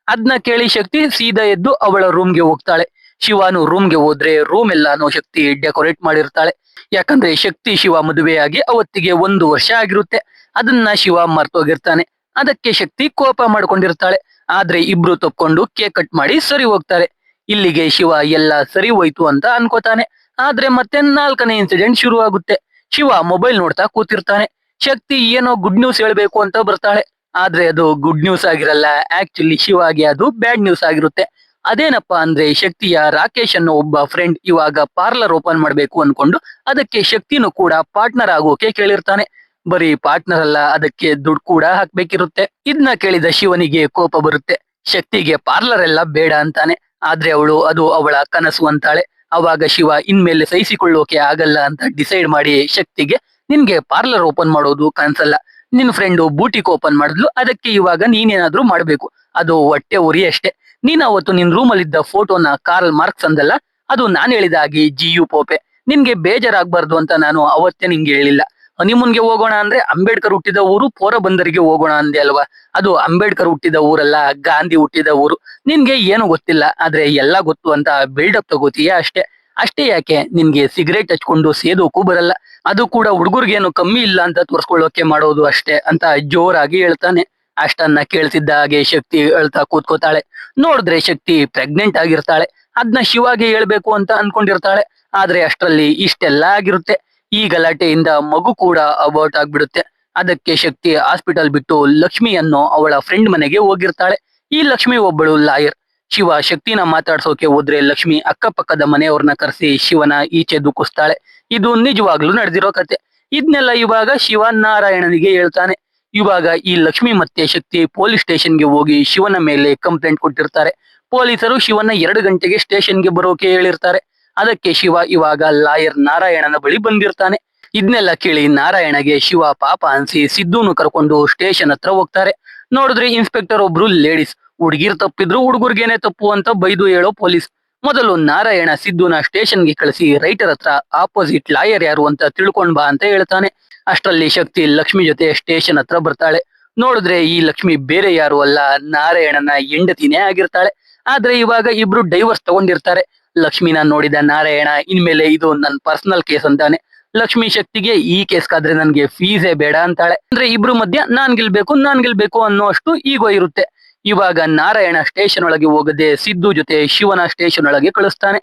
ಅದ್ನ ಕೇಳಿ ಶಕ್ತಿ ಸೀದಾ ಎದ್ದು ಅವಳ ರೂಮ್ಗೆ ಹೋಗ್ತಾಳೆ. ಶಿವನು ರೂಮ್ಗೆ ಹೋದ್ರೆ ರೂಮ್ ಎಲ್ಲಾನು ಶಕ್ತಿ ಡೆಕೋರೇಟ್ ಮಾಡಿರ್ತಾಳೆ. ಯಾಕಂದ್ರೆ ಶಕ್ತಿ ಶಿವ ಮದುವೆಯಾಗಿ ಅವತ್ತಿಗೆ 1 ವರ್ಷ ಆಗಿರುತ್ತೆ. ಅದನ್ನ ಶಿವ ಮರ್ತೋಗಿರ್ತಾನೆ. ಅದಕ್ಕೆ ಶಕ್ತಿ ಕೋಪ ಮಾಡ್ಕೊಂಡಿರ್ತಾಳೆ. ಆದ್ರೆ ಇಬ್ರು ತಪ್ಕೊಂಡು ಕೇಕ್ ಕಟ್ ಮಾಡಿ ಸರಿ ಹೋಗ್ತಾರೆ. ಇಲ್ಲಿಗೆ ಶಿವ ಎಲ್ಲ ಸರಿ ಹೋಯ್ತು ಅಂತ ಅನ್ಕೋತಾನೆ. ಆದ್ರೆ ಮತ್ತೆ 4ನೇ ಇನ್ಸಿಡೆಂಟ್ ಶುರು ಆಗುತ್ತೆ. ಶಿವ ಮೊಬೈಲ್ ನೋಡ್ತಾ ಕೂತಿರ್ತಾನೆ. ಶಕ್ತಿ ಏನೋ ಗುಡ್ ನ್ಯೂಸ್ ಹೇಳ್ಬೇಕು ಅಂತ ಬರ್ತಾಳೆ. ಆದ್ರೆ ಅದು ಗುಡ್ ನ್ಯೂಸ್ ಆಗಿರಲ್ಲ. ಆಕ್ಚುಲಿ ಶಿವಾಗೆ ಅದು ಬ್ಯಾಡ್ ನ್ಯೂಸ್ ಆಗಿರುತ್ತೆ. ಅದೇನಪ್ಪಾ ಅಂದ್ರೆ ಶಕ್ತಿಯ ರಾಕೇಶ್ ಅನ್ನೋ ಒಬ್ಬ ಫ್ರೆಂಡ್ ಇವಾಗ ಪಾರ್ಲರ್ ಓಪನ್ ಮಾಡ್ಬೇಕು ಅನ್ಕೊಂಡು ಅದಕ್ಕೆ ಶಕ್ತಿನೂ ಕೂಡ ಪಾರ್ಟ್ನರ್ ಆಗೋಕೆ ಕೇಳಿರ್ತಾನೆ. ಬರೀ ಪಾರ್ಟ್ನರ್ ಅಲ್ಲ, ಅದಕ್ಕೆ ದುಡ್ಡು ಕೂಡ ಹಾಕ್ಬೇಕಿರುತ್ತೆ. ಇದನ್ನ ಕೇಳಿದ ಶಿವನಿಗೆ ಕೋಪ ಬರುತ್ತೆ. ಶಕ್ತಿಗೆ ಪಾರ್ಲರ್ ಎಲ್ಲ ಬೇಡ ಅಂತಾನೆ. ಆದ್ರೆ ಅವಳು ಅದು ಅವಳ ಕನಸು ಅಂತಾಳೆ. ಅವಾಗ ಶಿವ ಇನ್ಮೇಲೆ ಸಹಿಸಿಕೊಳ್ಳೋಕೆ ಆಗಲ್ಲ ಅಂತ ಡಿಸೈಡ್ ಮಾಡಿ ಶಕ್ತಿಗೆ, ನಿನ್ಗೆ ಪಾರ್ಲರ್ ಓಪನ್ ಮಾಡೋದು ಕನ್ಸಲ್ಲ, ನಿನ್ ಫ್ರೆಂಡು ಬೂಟಿಕ್ ಓಪನ್ ಮಾಡಿದ್ಲು, ಅದಕ್ಕೆ ಇವಾಗ ನೀನೇನಾದ್ರೂ ಮಾಡ್ಬೇಕು, ಅದು ಹೊಟ್ಟೆ ಉರಿ ಅಷ್ಟೇ. ನೀನ್ ಅವತ್ತು ನಿನ್ ರೂಮ್ ಅಲ್ಲಿದ್ದ ಫೋಟೋನ ಕಾರ್ಲ್ ಮಾರ್ಕ್ಸ್ ಅಂದಲ್ಲ, ಅದು ನಾನ್ ಹೇಳಿದ ಹಾಗೆ ಜಿಯು ಪೋಪೆ. ನಿನ್ಗೆ ಬೇಜಾರಾಗ್ಬಾರ್ದು ಅಂತ ನಾನು ಅವತ್ತೇ ನಿಂಗೆ ಹೇಳಿಲ್ಲ. ಹನಿಮೂನ್ಗೆ ಹೋಗೋಣ ಅಂದ್ರೆ ಅಂಬೇಡ್ಕರ್ ಹುಟ್ಟಿದ ಊರು ಪೋರಬಂದರಿಗೆ ಹೋಗೋಣ ಅಂದೆ ಅಲ್ವಾ? ಅದು ಅಂಬೇಡ್ಕರ್ ಹುಟ್ಟಿದ ಊರಲ್ಲ, ಗಾಂಧಿ ಹುಟ್ಟಿದ ಊರು. ನಿನ್ಗೆ ಏನು ಗೊತ್ತಿಲ್ಲ, ಆದ್ರೆ ಎಲ್ಲ ಗೊತ್ತು ಅಂತ ಬಿಲ್ಡಪ್ ತಗೋತೀಯ ಅಷ್ಟೇ. ಅಷ್ಟೇ ಯಾಕೆ, ನಿನ್ಗೆ ಸಿಗರೇಟ್ ಹಚ್ಕೊಂಡು ಸೇದೋಕು ಬರಲ್ಲ, ಅದು ಕೂಡ ಹುಡುಗರ್ಗೇನು ಕಮ್ಮಿ ಇಲ್ಲ ಅಂತ ತೋರ್ಸ್ಕೊಳ್ಳೋಕೆ ಮಾಡೋದು ಅಷ್ಟೇ ಅಂತ ಜೋರಾಗಿ ಹೇಳ್ತಾನೆ. ಅಷ್ಟನ್ನ ಕೇಳ್ತಿದ್ದ ಹಾಗೆ ಶಕ್ತಿ ಅಳ್ತಾ ಕೂತ್ಕೋತಾಳೆ. ನೋಡಿದ್ರೆ ಶಕ್ತಿ ಪ್ರೆಗ್ನೆಂಟ್ ಆಗಿರ್ತಾಳೆ. ಅದ್ನ ಶಿವಾಗೆ ಹೇಳ್ಬೇಕು ಅಂತ ಅನ್ಕೊಂಡಿರ್ತಾಳೆ. ಆದ್ರೆ ಅಷ್ಟ್ರಲ್ಲಿ ಇಷ್ಟೆಲ್ಲ ಆಗಿರುತ್ತೆ. ಈ ಗಲಾಟೆಯಿಂದ ಮಗು ಕೂಡ ಅಬಾರ್ಟ್ ಆಗ್ಬಿಡುತ್ತೆ. ಅದಕ್ಕೆ ಶಕ್ತಿ ಹಾಸ್ಪಿಟಲ್ ಬಿಟ್ಟು ಲಕ್ಷ್ಮಿ ಅನ್ನೋ ಅವಳ ಫ್ರೆಂಡ್ ಮನೆಗೆ ಹೋಗಿರ್ತಾಳೆ. ಈ ಲಕ್ಷ್ಮಿ ಒಬ್ಬಳು ಲಾಯರ್. ಶಿವ ಶಕ್ತಿನ ಮಾತಾಡ್ಸೋಕೆ ಹೋದ್ರೆ ಲಕ್ಷ್ಮಿ ಅಕ್ಕಪಕ್ಕದ ಮನೆಯವ್ರನ್ನ ಕರೆಸಿ ಶಿವನ ಈಚೆ ದುಃಖಿಸ್ತಾಳೆ. ಇದು ನಿಜವಾಗ್ಲೂ ನಡೆದಿರೋ ಕತೆ. ಇದನ್ನೆಲ್ಲ ಇವಾಗ ಶಿವ ನಾರಾಯಣನಿಗೆ ಹೇಳ್ತಾನೆ. ಇವಾಗ ಈ ಲಕ್ಷ್ಮಿ ಮತ್ತೆ ಶಕ್ತಿ ಪೊಲೀಸ್ ಸ್ಟೇಷನ್ಗೆ ಹೋಗಿ ಶಿವನ ಮೇಲೆ ಕಂಪ್ಲೇಂಟ್ ಕೊಟ್ಟಿರ್ತಾರೆ. ಪೊಲೀಸರು ಶಿವನ 2 ಗಂಟೆಗೆ ಸ್ಟೇಷನ್ಗೆ ಬರೋಕೆ ಹೇಳಿರ್ತಾರೆ. ಅದಕ್ಕೆ ಶಿವ ಇವಾಗ ಲಾಯರ್ ನಾರಾಯಣನ ಬಳಿ ಬಂದಿರ್ತಾನೆ. ಇದನ್ನೆಲ್ಲ ಕೇಳಿ ನಾರಾಯಣಗೆ ಶಿವ ಪಾಪ ಅನ್ಸಿ ಸಿದ್ದುನು ಕರ್ಕೊಂಡು ಸ್ಟೇಷನ್ ಹತ್ರ ಹೋಗ್ತಾರೆ. ನೋಡಿದ್ರೆ ಇನ್ಸ್ಪೆಕ್ಟರ್ ಒಬ್ರು ಲೇಡೀಸ್. ಹುಡುಗಿರ್ ತಪ್ಪಿದ್ರು ಹುಡುಗರ್ಗೇನೆ ತಪ್ಪು ಅಂತ ಬೈದು ಹೇಳೋ ಪೊಲೀಸ್. ಮೊದಲು ನಾರಾಯಣ ಸಿದ್ದುನ ಸ್ಟೇಷನ್ಗೆ ಕಳಿಸಿ ರೈಟರ್ ಹತ್ರ ಆಪೋಸಿಟ್ ಲಾಯರ್ ಯಾರು ಅಂತ ತಿಳ್ಕೊಂಡ್ ಬಾ ಅಂತ ಹೇಳ್ತಾನೆ. ಅಷ್ಟರಲ್ಲಿ ಶಕ್ತಿ ಲಕ್ಷ್ಮಿ ಜೊತೆ ಸ್ಟೇಷನ್ ಹತ್ರ ಬರ್ತಾಳೆ. ನೋಡಿದ್ರೆ ಈ ಲಕ್ಷ್ಮಿ ಬೇರೆ ಯಾರು ಅಲ್ಲ, ನಾರಾಯಣನ ಹೆಂಡತಿನೇ ಆಗಿರ್ತಾಳೆ. ಆದ್ರೆ ಇವಾಗ ಇಬ್ರು ಡೈವರ್ಸ್ ತಗೊಂಡಿರ್ತಾರೆ. ಲಕ್ಷ್ಮಿನ ನೋಡಿದ ನಾರಾಯಣ, ಇನ್ಮೇಲೆ ಇದು ನನ್ ಪರ್ಸನಲ್ ಕೇಸ್ ಅಂತಾನೆ. ಲಕ್ಷ್ಮಿ ಶಕ್ತಿಗೆ, ಈ ಕೇಸ್ಗಾದ್ರೆ ನನ್ಗೆ ಫೀಸೇ ಬೇಡ ಅಂತಾಳೆ. ಅಂದ್ರೆ ಇಬ್ರು ಮಧ್ಯ ನಾನ್ ಗೆಲ್ಬೇಕು ಅನ್ನೋ ಅಷ್ಟು ಈಗೋ ಇರುತ್ತೆ. ಇವಾಗ ನಾರಾಯಣ ಸ್ಟೇಷನ್ ಒಳಗೆ ಹೋಗದೆ ಸಿದ್ದು ಜೊತೆ ಶಿವನ ಸ್ಟೇಷನ್ ಒಳಗೆ ಕಳಿಸ್ತಾನೆ.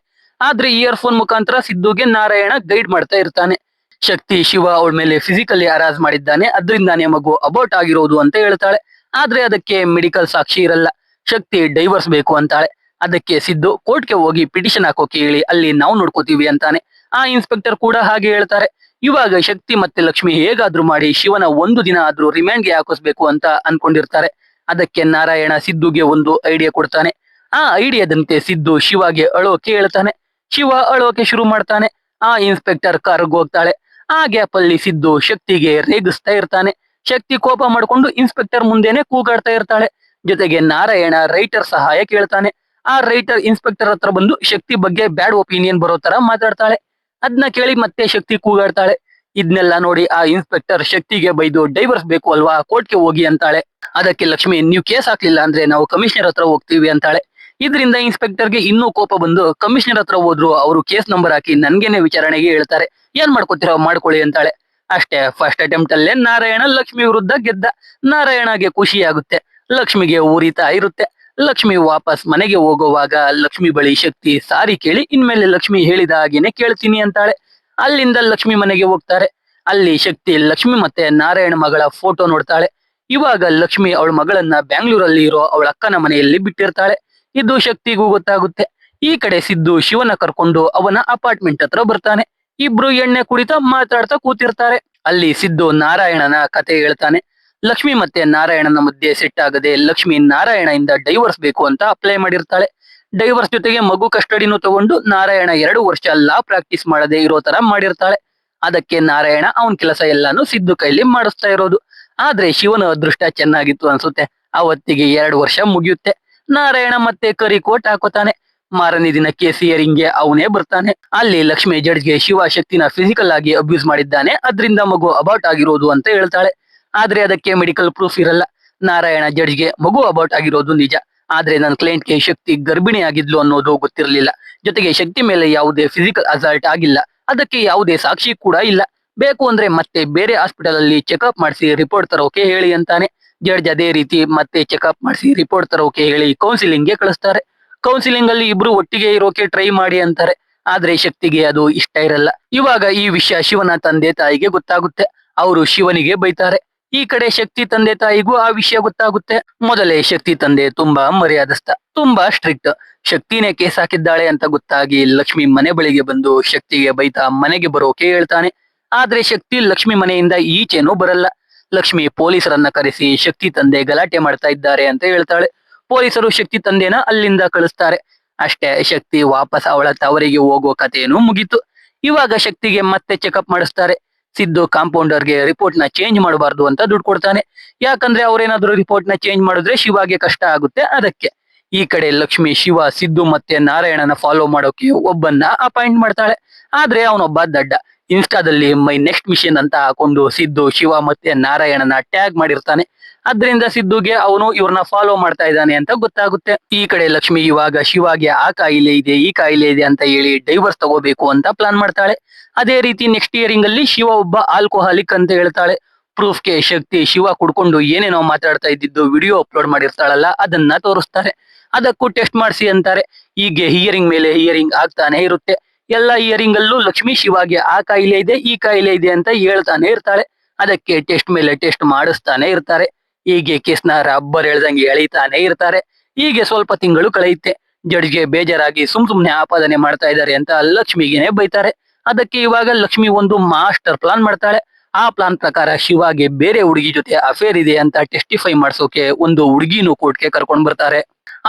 ಆದ್ರೆ ಇಯರ್ಫೋನ್ ಮುಖಾಂತರ ಸಿದ್ದುಗೆ ನಾರಾಯಣ ಗೈಡ್ ಮಾಡ್ತಾ ಇರ್ತಾನೆ. ಶಕ್ತಿ ಶಿವ ಅವಳ ಮೇಲೆ ಫಿಸಿಕಲಿ ಹರಾಸ್ ಮಾಡಿದ್ದಾನೆ, ಅದರಿಂದಾನೇ ಮಗು ಅಬೌಟ್ ಆಗಿರೋದು ಅಂತ ಹೇಳ್ತಾಳೆ. ಆದ್ರೆ ಅದಕ್ಕೆ ಮೆಡಿಕಲ್ ಸಾಕ್ಷಿ ಇರಲ್ಲ. ಶಕ್ತಿ ಡೈವರ್ಸ್ ಬೇಕು ಅಂತಾಳೆ. ಅದಕ್ಕೆ ಸಿದ್ದು ಕೋರ್ಟ್ಗೆ ಹೋಗಿ ಪಿಟಿಷನ್ ಹಾಕೋಕೆ ಹೇಳಿ, ಅಲ್ಲಿ ನಾವು ನೋಡ್ಕೋತೀವಿ ಅಂತಾನೆ. ಆ ಇನ್ಸ್ಪೆಕ್ಟರ್ ಕೂಡ ಹಾಗೆ ಹೇಳ್ತಾರೆ. ಇವಾಗ ಶಕ್ತಿ ಮತ್ತೆ ಲಕ್ಷ್ಮಿ ಹೇಗಾದ್ರೂ ಮಾಡಿ ಶಿವನ ಒಂದು ದಿನ ಆದ್ರೂ ರಿಮ್ಯಾಂಡ್ಗೆ ಹಾಕಿಸ್ಬೇಕು ಅಂತ ಅನ್ಕೊಂಡಿರ್ತಾರೆ. ಅದಕ್ಕೆ ನಾರಾಯಣ ಸಿದ್ದುಗೆ ಒಂದು ಐಡಿಯಾ ಕೊಡ್ತಾನೆ. ಆ ಐಡಿಯಾದಂತೆ ಸಿದ್ದು ಶಿವಗೆ ಅಳೋಕೆ ಹೇಳ್ತಾನೆ. ಶಿವ ಅಳೋಕೆ ಶುರು ಮಾಡ್ತಾನೆ. ಆ ಇನ್ಸ್ಪೆಕ್ಟರ್ ಕಾರ್ಗೆ ಹೋಗ್ತಾಳೆ. ಆ ಗ್ಯಾಪ್ ಅಲ್ಲಿ ಸಿದ್ದು ಶಕ್ತಿಗೆ ರೇಗಿಸ್ತಾ ಇರ್ತಾನೆ. ಶಕ್ತಿ ಕೋಪ ಮಾಡ್ಕೊಂಡು ಇನ್ಸ್ಪೆಕ್ಟರ್ ಮುಂದೆನೆ ಕೂಗಾಡ್ತಾ ಇರ್ತಾಳೆ. ಜೊತೆಗೆ ನಾರಾಯಣ ರೈಟರ್ ಸಹಾಯ ಕೇಳ್ತಾನೆ. ಆ ರೈಟರ್ ಇನ್ಸ್ಪೆಕ್ಟರ್ ಹತ್ರ ಬಂದು ಶಕ್ತಿ ಬಗ್ಗೆ ಬ್ಯಾಡ್ ಒಪಿನಿಯನ್ ಬರೋ ತರ ಮಾತಾಡ್ತಾಳೆ. ಅದನ್ನ ಕೇಳಿ ಮತ್ತೆ ಶಕ್ತಿ ಕೂಗಾಡ್ತಾಳೆ. ಇದನ್ನೆಲ್ಲ ನೋಡಿ ಆ ಇನ್ಸ್ಪೆಕ್ಟರ್ ಶಕ್ತಿಗೆ ಬೈದು ಡೈವರ್ಸ್ ಬೇಕು ಅಲ್ವಾ, ಕೋರ್ಟ್ಗೆ ಹೋಗಿ ಅಂತಾಳೆ. ಅದಕ್ಕೆ ಲಕ್ಷ್ಮಿ, ನೀವು ಕೇಸ್ ಹಾಕ್ಲಿಲ್ಲ ಅಂದ್ರೆ ನಾವು ಕಮಿಷನರ್ ಹತ್ರ ಹೋಗ್ತೀವಿ ಅಂತಾಳೆ. ಇದರಿಂದ ಇನ್ಸ್ಪೆಕ್ಟರ್ಗೆ ಇನ್ನೂ ಕೋಪ ಬಂದು ಕಮಿಷನರ್ ಹತ್ರ ಹೋದ್ರು ಅವರು ಕೇಸ್ ನಂಬರ್ ಹಾಕಿ ನನ್ಗೇನೆ ವಿಚಾರಣೆಗೆ ಹೇಳ್ತಾರೆ, ಏನ್ ಮಾಡ್ಕೋತೀರೋ ಮಾಡ್ಕೊಳ್ಳಿ ಅಂತಾಳೆ. ಅಷ್ಟೇ, ಫಸ್ಟ್ ಅಟೆಂಪ್ಟ್ ಅಲ್ಲೇ ನಾರಾಯಣ ಲಕ್ಷ್ಮಿ ವಿರುದ್ಧ ಗೆದ್ದ. ನಾರಾಯಣಗೆ ಖುಷಿ ಆಗುತ್ತೆ, ಲಕ್ಷ್ಮಿಗೆ ಉರಿತಾ ಇರುತ್ತೆ. ಲಕ್ಷ್ಮಿ ವಾಪಸ್ ಮನೆಗೆ ಹೋಗುವಾಗ ಲಕ್ಷ್ಮಿ ಬಳಿ ಶಕ್ತಿ ಸಾರಿ ಕೇಳಿ ಇನ್ಮೇಲೆ ಲಕ್ಷ್ಮಿ ಹೇಳಿದ ಹಾಗೇನೆ ಕೇಳ್ತೀನಿ ಅಂತಾಳೆ. ಅಲ್ಲಿಂದ ಲಕ್ಷ್ಮಿ ಮನೆಗೆ ಹೋಗ್ತಾರೆ. ಅಲ್ಲಿ ಶಕ್ತಿ ಲಕ್ಷ್ಮಿ ಮತ್ತೆ ನಾರಾಯಣ ಮಗಳ ಫೋಟೋ ನೋಡ್ತಾಳೆ. ಇವಾಗ ಲಕ್ಷ್ಮಿ ಅವಳ ಮಗಳನ್ನ ಬ್ಯಾಂಗ್ಳೂರಲ್ಲಿ ಇರೋ ಅವಳ ಅಕ್ಕನ ಮನೆಯಲ್ಲಿ ಬಿಟ್ಟಿರ್ತಾಳೆ. ಇದು ಶಕ್ತಿಗೂ ಗೊತ್ತಾಗುತ್ತೆ. ಈ ಕಡೆ ಸಿದ್ದು ಶಿವನ ಕರ್ಕೊಂಡು ಅವನ ಅಪಾರ್ಟ್ಮೆಂಟ್ ಹತ್ರ ಬರ್ತಾನೆ. ಇಬ್ರು ಎಣ್ಣೆ ಕುಡಿತಾ ಮಾತಾಡ್ತಾ ಕೂತಿರ್ತಾರೆ. ಅಲ್ಲಿ ಸಿದ್ದು ನಾರಾಯಣನ ಕತೆ ಹೇಳ್ತಾನೆ. ಲಕ್ಷ್ಮಿ ಮತ್ತೆ ನಾರಾಯಣನ ಮಧ್ಯೆ ಸೆಟ್ ಆಗದೆ ಲಕ್ಷ್ಮಿ ನಾರಾಯಣ ಇಂದ ಡೈವರ್ಸ್ ಬೇಕು ಅಂತ ಅಪ್ಲೈ ಮಾಡಿರ್ತಾಳೆ. ಡೈವರ್ಸ್ ಜೊತೆಗೆ ಮಗು ಕಸ್ಟಡಿನೂ ತಗೊಂಡು ನಾರಾಯಣ 2 ವರ್ಷ ಲಾ ಪ್ರಾಕ್ಟೀಸ್ ಮಾಡದೆ ಇರೋ ತರ ಮಾಡಿರ್ತಾಳೆ. ಅದಕ್ಕೆ ನಾರಾಯಣ ಅವನ್ ಕೆಲಸ ಎಲ್ಲಾನು ಸಿದ್ದು ಕೈಲಿ ಮಾಡಿಸ್ತಾ ಇರೋದು. ಆದ್ರೆ ಶಿವನ ಅದೃಷ್ಟ ಚೆನ್ನಾಗಿತ್ತು ಅನ್ಸುತ್ತೆ. ಅವತ್ತಿಗೆ 2 ವರ್ಷ ಮುಗಿಯುತ್ತೆ. ನಾರಾಯಣ ಮತ್ತೆ ಕರಿ ಕೋಟ್ ಹಾಕೋತಾನೆ. ಮಾರನೇ ದಿನ ಕೇಸ್ ಹಿಯರಿಂಗ್ಗೆ ಅವನೇ ಬರ್ತಾನೆ. ಅಲ್ಲಿ ಲಕ್ಷ್ಮಿ ಜಡ್ಜ್ಗೆ ಶಿವ ಶಕ್ತಿನ ಫಿಸಿಕಲ್ ಆಗಿ ಅಬ್ಯೂಸ್ ಮಾಡಿದ್ದಾನೆ, ಅದರಿಂದ ಮಗು ಅಬೌಟ್ ಆಗಿರೋದು ಅಂತ ಹೇಳ್ತಾಳೆ. ಆದ್ರೆ ಅದಕ್ಕೆ ಮೆಡಿಕಲ್ ಪ್ರೂಫ್ ಇರಲ್ಲ. ನಾರಾಯಣ ಜಡ್ಜ್ಗೆ ಮಗು ಅಬೌಟ್ ಆಗಿರೋದು ನಿಜ, ಆದ್ರೆ ನನ್ನ ಕ್ಲೈಂಟ್ಗೆ ಶಕ್ತಿ ಗರ್ಭಿಣಿ ಆಗಿದ್ಲು ಅನ್ನೋದು ಗೊತ್ತಿರಲಿಲ್ಲ. ಜೊತೆಗೆ ಶಕ್ತಿ ಮೇಲೆ ಯಾವುದೇ ಫಿಸಿಕಲ್ ಅಸಾಲ್ಟ್ ಆಗಿಲ್ಲ, ಅದಕ್ಕೆ ಯಾವುದೇ ಸಾಕ್ಷಿ ಕೂಡ ಇಲ್ಲ. ಬೇಕು ಅಂದ್ರೆ ಮತ್ತೆ ಬೇರೆ ಹಾಸ್ಪಿಟಲ್ ಅಲ್ಲಿ ಚೆಕ್ಅಪ್ ಮಾಡಿಸಿ ರಿಪೋರ್ಟ್ ತರೋಕೆ ಹೇಳಿ ಅಂತಾನೆ. ಜಡ್ಜ್ ಅದೇ ರೀತಿ ಮತ್ತೆ ಚೆಕ್ಅಪ್ ಮಾಡಿಸಿ ರಿಪೋರ್ಟ್ ತರೋಕೆ ಹೇಳಿ ಕೌನ್ಸಿಲಿಂಗ್ಗೆ ಕಳಿಸ್ತಾರೆ. ಕೌನ್ಸಿಲಿಂಗ್ ಅಲ್ಲಿ ಇಬ್ರು ಒಟ್ಟಿಗೆ ಇರೋಕೆ ಟ್ರೈ ಮಾಡಿ ಅಂತಾರೆ. ಆದ್ರೆ ಶಕ್ತಿಗೆ ಅದು ಇಷ್ಟ ಇರಲ್ಲ. ಇವಾಗ ಈ ವಿಷಯ ಶಿವನ ತಂದೆ ತಾಯಿಗೆ ಗೊತ್ತಾಗುತ್ತೆ. ಅವರು ಶಿವನಿಗೆ ಬೈತಾರೆ. ಈ ಕಡೆ ಶಕ್ತಿ ತಂದೆ ತಾಯಿಗೂ ಆ ವಿಷಯ ಗೊತ್ತಾಗುತ್ತೆ. ಮೊದಲೇ ಶಕ್ತಿ ತಂದೆ ತುಂಬಾ ಮರ್ಯಾದಸ್ಥ, ತುಂಬಾ ಸ್ಟ್ರಿಕ್ಟ್. ಶಕ್ತಿನೇ ಕೇಸ್ ಹಾಕಿದ್ದಾಳೆ ಅಂತ ಗೊತ್ತಾಗಿ ಲಕ್ಷ್ಮಿ ಮನೆ ಬಳಿಗೆ ಬಂದು ಶಕ್ತಿಗೆ ಬೈತಾ ಮನೆಗೆ ಬರೋಕೆ ಹೇಳ್ತಾನೆ. ಆದ್ರೆ ಶಕ್ತಿ ಲಕ್ಷ್ಮಿ ಮನೆಯಿಂದ ಈಚೆನೂ ಬರಲ್ಲ. ಲಕ್ಷ್ಮಿ ಪೊಲೀಸರನ್ನ ಕರೆಸಿ ಶಕ್ತಿ ತಂದೆ ಗಲಾಟೆ ಮಾಡ್ತಾ ಇದ್ದಾರೆ ಅಂತ ಹೇಳ್ತಾಳೆ. ಪೊಲೀಸರು ಶಕ್ತಿ ತಂದೆನ ಅಲ್ಲಿಂದ ಕಳಿಸ್ತಾರೆ. ಅಷ್ಟೇ, ಶಕ್ತಿ ವಾಪಸ್ ಅವಳ ತವರಿಗೆ ಹೋಗೋ ಕಥೆಯನ್ನು ಮುಗೀತು. ಇವಾಗ ಶಕ್ತಿಗೆ ಮತ್ತೆ ಚೆಕಪ್ ಮಾಡಿಸ್ತಾರೆ. ಸಿದ್ದು ಕಾಂಪೌಂಡರ್ಗೆ ರಿಪೋರ್ಟ್ ನ ಚೇಂಜ್ ಮಾಡಬಾರ್ದು ಅಂತ ದುಡ್ಡು ಕೊಡ್ತಾನೆ. ಯಾಕಂದ್ರೆ ಅವ್ರೇನಾದ್ರೂ ರಿಪೋರ್ಟ್ ನ ಚೇಂಜ್ ಮಾಡಿದ್ರೆ ಶಿವಾಗೆ ಕಷ್ಟ ಆಗುತ್ತೆ, ಅದಕ್ಕೆ. ಈ ಕಡೆ ಲಕ್ಷ್ಮಿ ಶಿವ ಸಿದ್ದು ಮತ್ತೆ ನಾರಾಯಣನ ಫಾಲೋ ಮಾಡೋಕೆ ಒಬ್ಬನ್ನ ಅಪಾಯಿಂಟ್ ಮಾಡ್ತಾಳೆ. ಆದ್ರೆ ಅವನೊಬ್ಬ ದಡ್ಡ. ಇನ್ಸ್ಟಾದಲ್ಲಿ ಮೈ ನೆಕ್ಸ್ಟ್ ಮಿಷನ್ ಅಂತ ಹಾಕೊಂಡು ಸಿದ್ದು ಶಿವ ಮತ್ತೆ ನಾರಾಯಣನ ಟ್ಯಾಗ್ ಮಾಡಿರ್ತಾನೆ. ಅದ್ರಿಂದ ಸಿದ್ದುಗೆ ಅವನು ಇವ್ರನ್ನ ಫಾಲೋ ಮಾಡ್ತಾ ಇದ್ದಾನೆ ಅಂತ ಗೊತ್ತಾಗುತ್ತೆ. ಈ ಕಡೆ ಲಕ್ಷ್ಮಿ ಇವಾಗ ಶಿವಾಗೆ ಆ ಕಾಯಿಲೆ ಇದೆ ಈ ಕಾಯಿಲೆ ಇದೆ ಅಂತ ಹೇಳಿ ಡೈವರ್ಸ್ ತಗೋಬೇಕು ಅಂತ ಪ್ಲಾನ್ ಮಾಡ್ತಾಳೆ. ಅದೇ ರೀತಿ ನೆಕ್ಸ್ಟ್ ಇಯರಿಂಗ್ ಅಲ್ಲಿ ಶಿವ ಒಬ್ಬ ಆಲ್ಕೋಹಾಲಿಕ್ ಅಂತ ಹೇಳ್ತಾಳೆ. ಪ್ರೂಫ್ಗೆ ಶಕ್ತಿ ಶಿವ ಕುಡ್ಕೊಂಡು ಏನೇನೋ ಮಾತಾಡ್ತಾ ಇದ್ದಿದ್ದು ವಿಡಿಯೋ ಅಪ್ಲೋಡ್ ಮಾಡಿರ್ತಾಳಲ್ಲ, ಅದನ್ನ ತೋರಿಸ್ತಾರೆ. ಅದಕ್ಕೂ ಟೆಸ್ಟ್ ಮಾಡಿಸಿ ಅಂತಾರೆ. ಹೀಗೆ ಹಿಯರಿಂಗ್ ಮೇಲೆ ಹಿಯರಿಂಗ್ ಆಗ್ತಾನೆ ಇರುತ್ತೆ. ಎಲ್ಲ ಹಿಯರಿಂಗ್ ಅಲ್ಲೂ ಲಕ್ಷ್ಮಿ ಶಿವಾಗೆ ಆ ಕಾಯಿಲೆ ಇದೆ ಈ ಕಾಯಿಲೆ ಇದೆ ಅಂತ ಹೇಳ್ತಾನೆ ಇರ್ತಾಳೆ. ಅದಕ್ಕೆ ಟೆಸ್ಟ್ ಮೇಲೆ ಟೆಸ್ಟ್ ಮಾಡಿಸ್ತಾನೆ ಇರ್ತಾರೆ. ಹೀಗೆ ಕೇಸ್ನ ರಬ್ಬರ್ ಎಳ್ದಂಗೆ ಎಳಿತಾನೆ ಇರ್ತಾರೆ. ಹೀಗೆ ಸ್ವಲ್ಪ ತಿಂಗಳು ಕಳೆಯುತ್ತೆ. ಜಡ್ಜ್ಗೆ ಬೇಜಾರಾಗಿ ಸುಮ್ನೆ ಆಪಾದನೆ ಮಾಡ್ತಾ ಇದ್ದಾರೆ ಅಂತ ಲಕ್ಷ್ಮಿಗೆನೆ ಬೈತಾರೆ. ಅದಕ್ಕೆ ಇವಾಗ ಲಕ್ಷ್ಮಿ ಒಂದು ಮಾಸ್ಟರ್ ಪ್ಲಾನ್ ಮಾಡ್ತಾಳೆ. ಆ ಪ್ಲಾನ್ ಪ್ರಕಾರ ಶಿವಾಗೆ ಬೇರೆ ಹುಡುಗಿ ಜೊತೆ ಅಫೇರ್ ಇದೆ ಅಂತ ಟೆಸ್ಟಿಫೈ ಮಾಡ್ಸೋಕೆ ಒಂದು ಹುಡುಗಿನೂ ಕೋರ್ಟ್ಗೆ ಕರ್ಕೊಂಡ್ ಬರ್ತಾರೆ.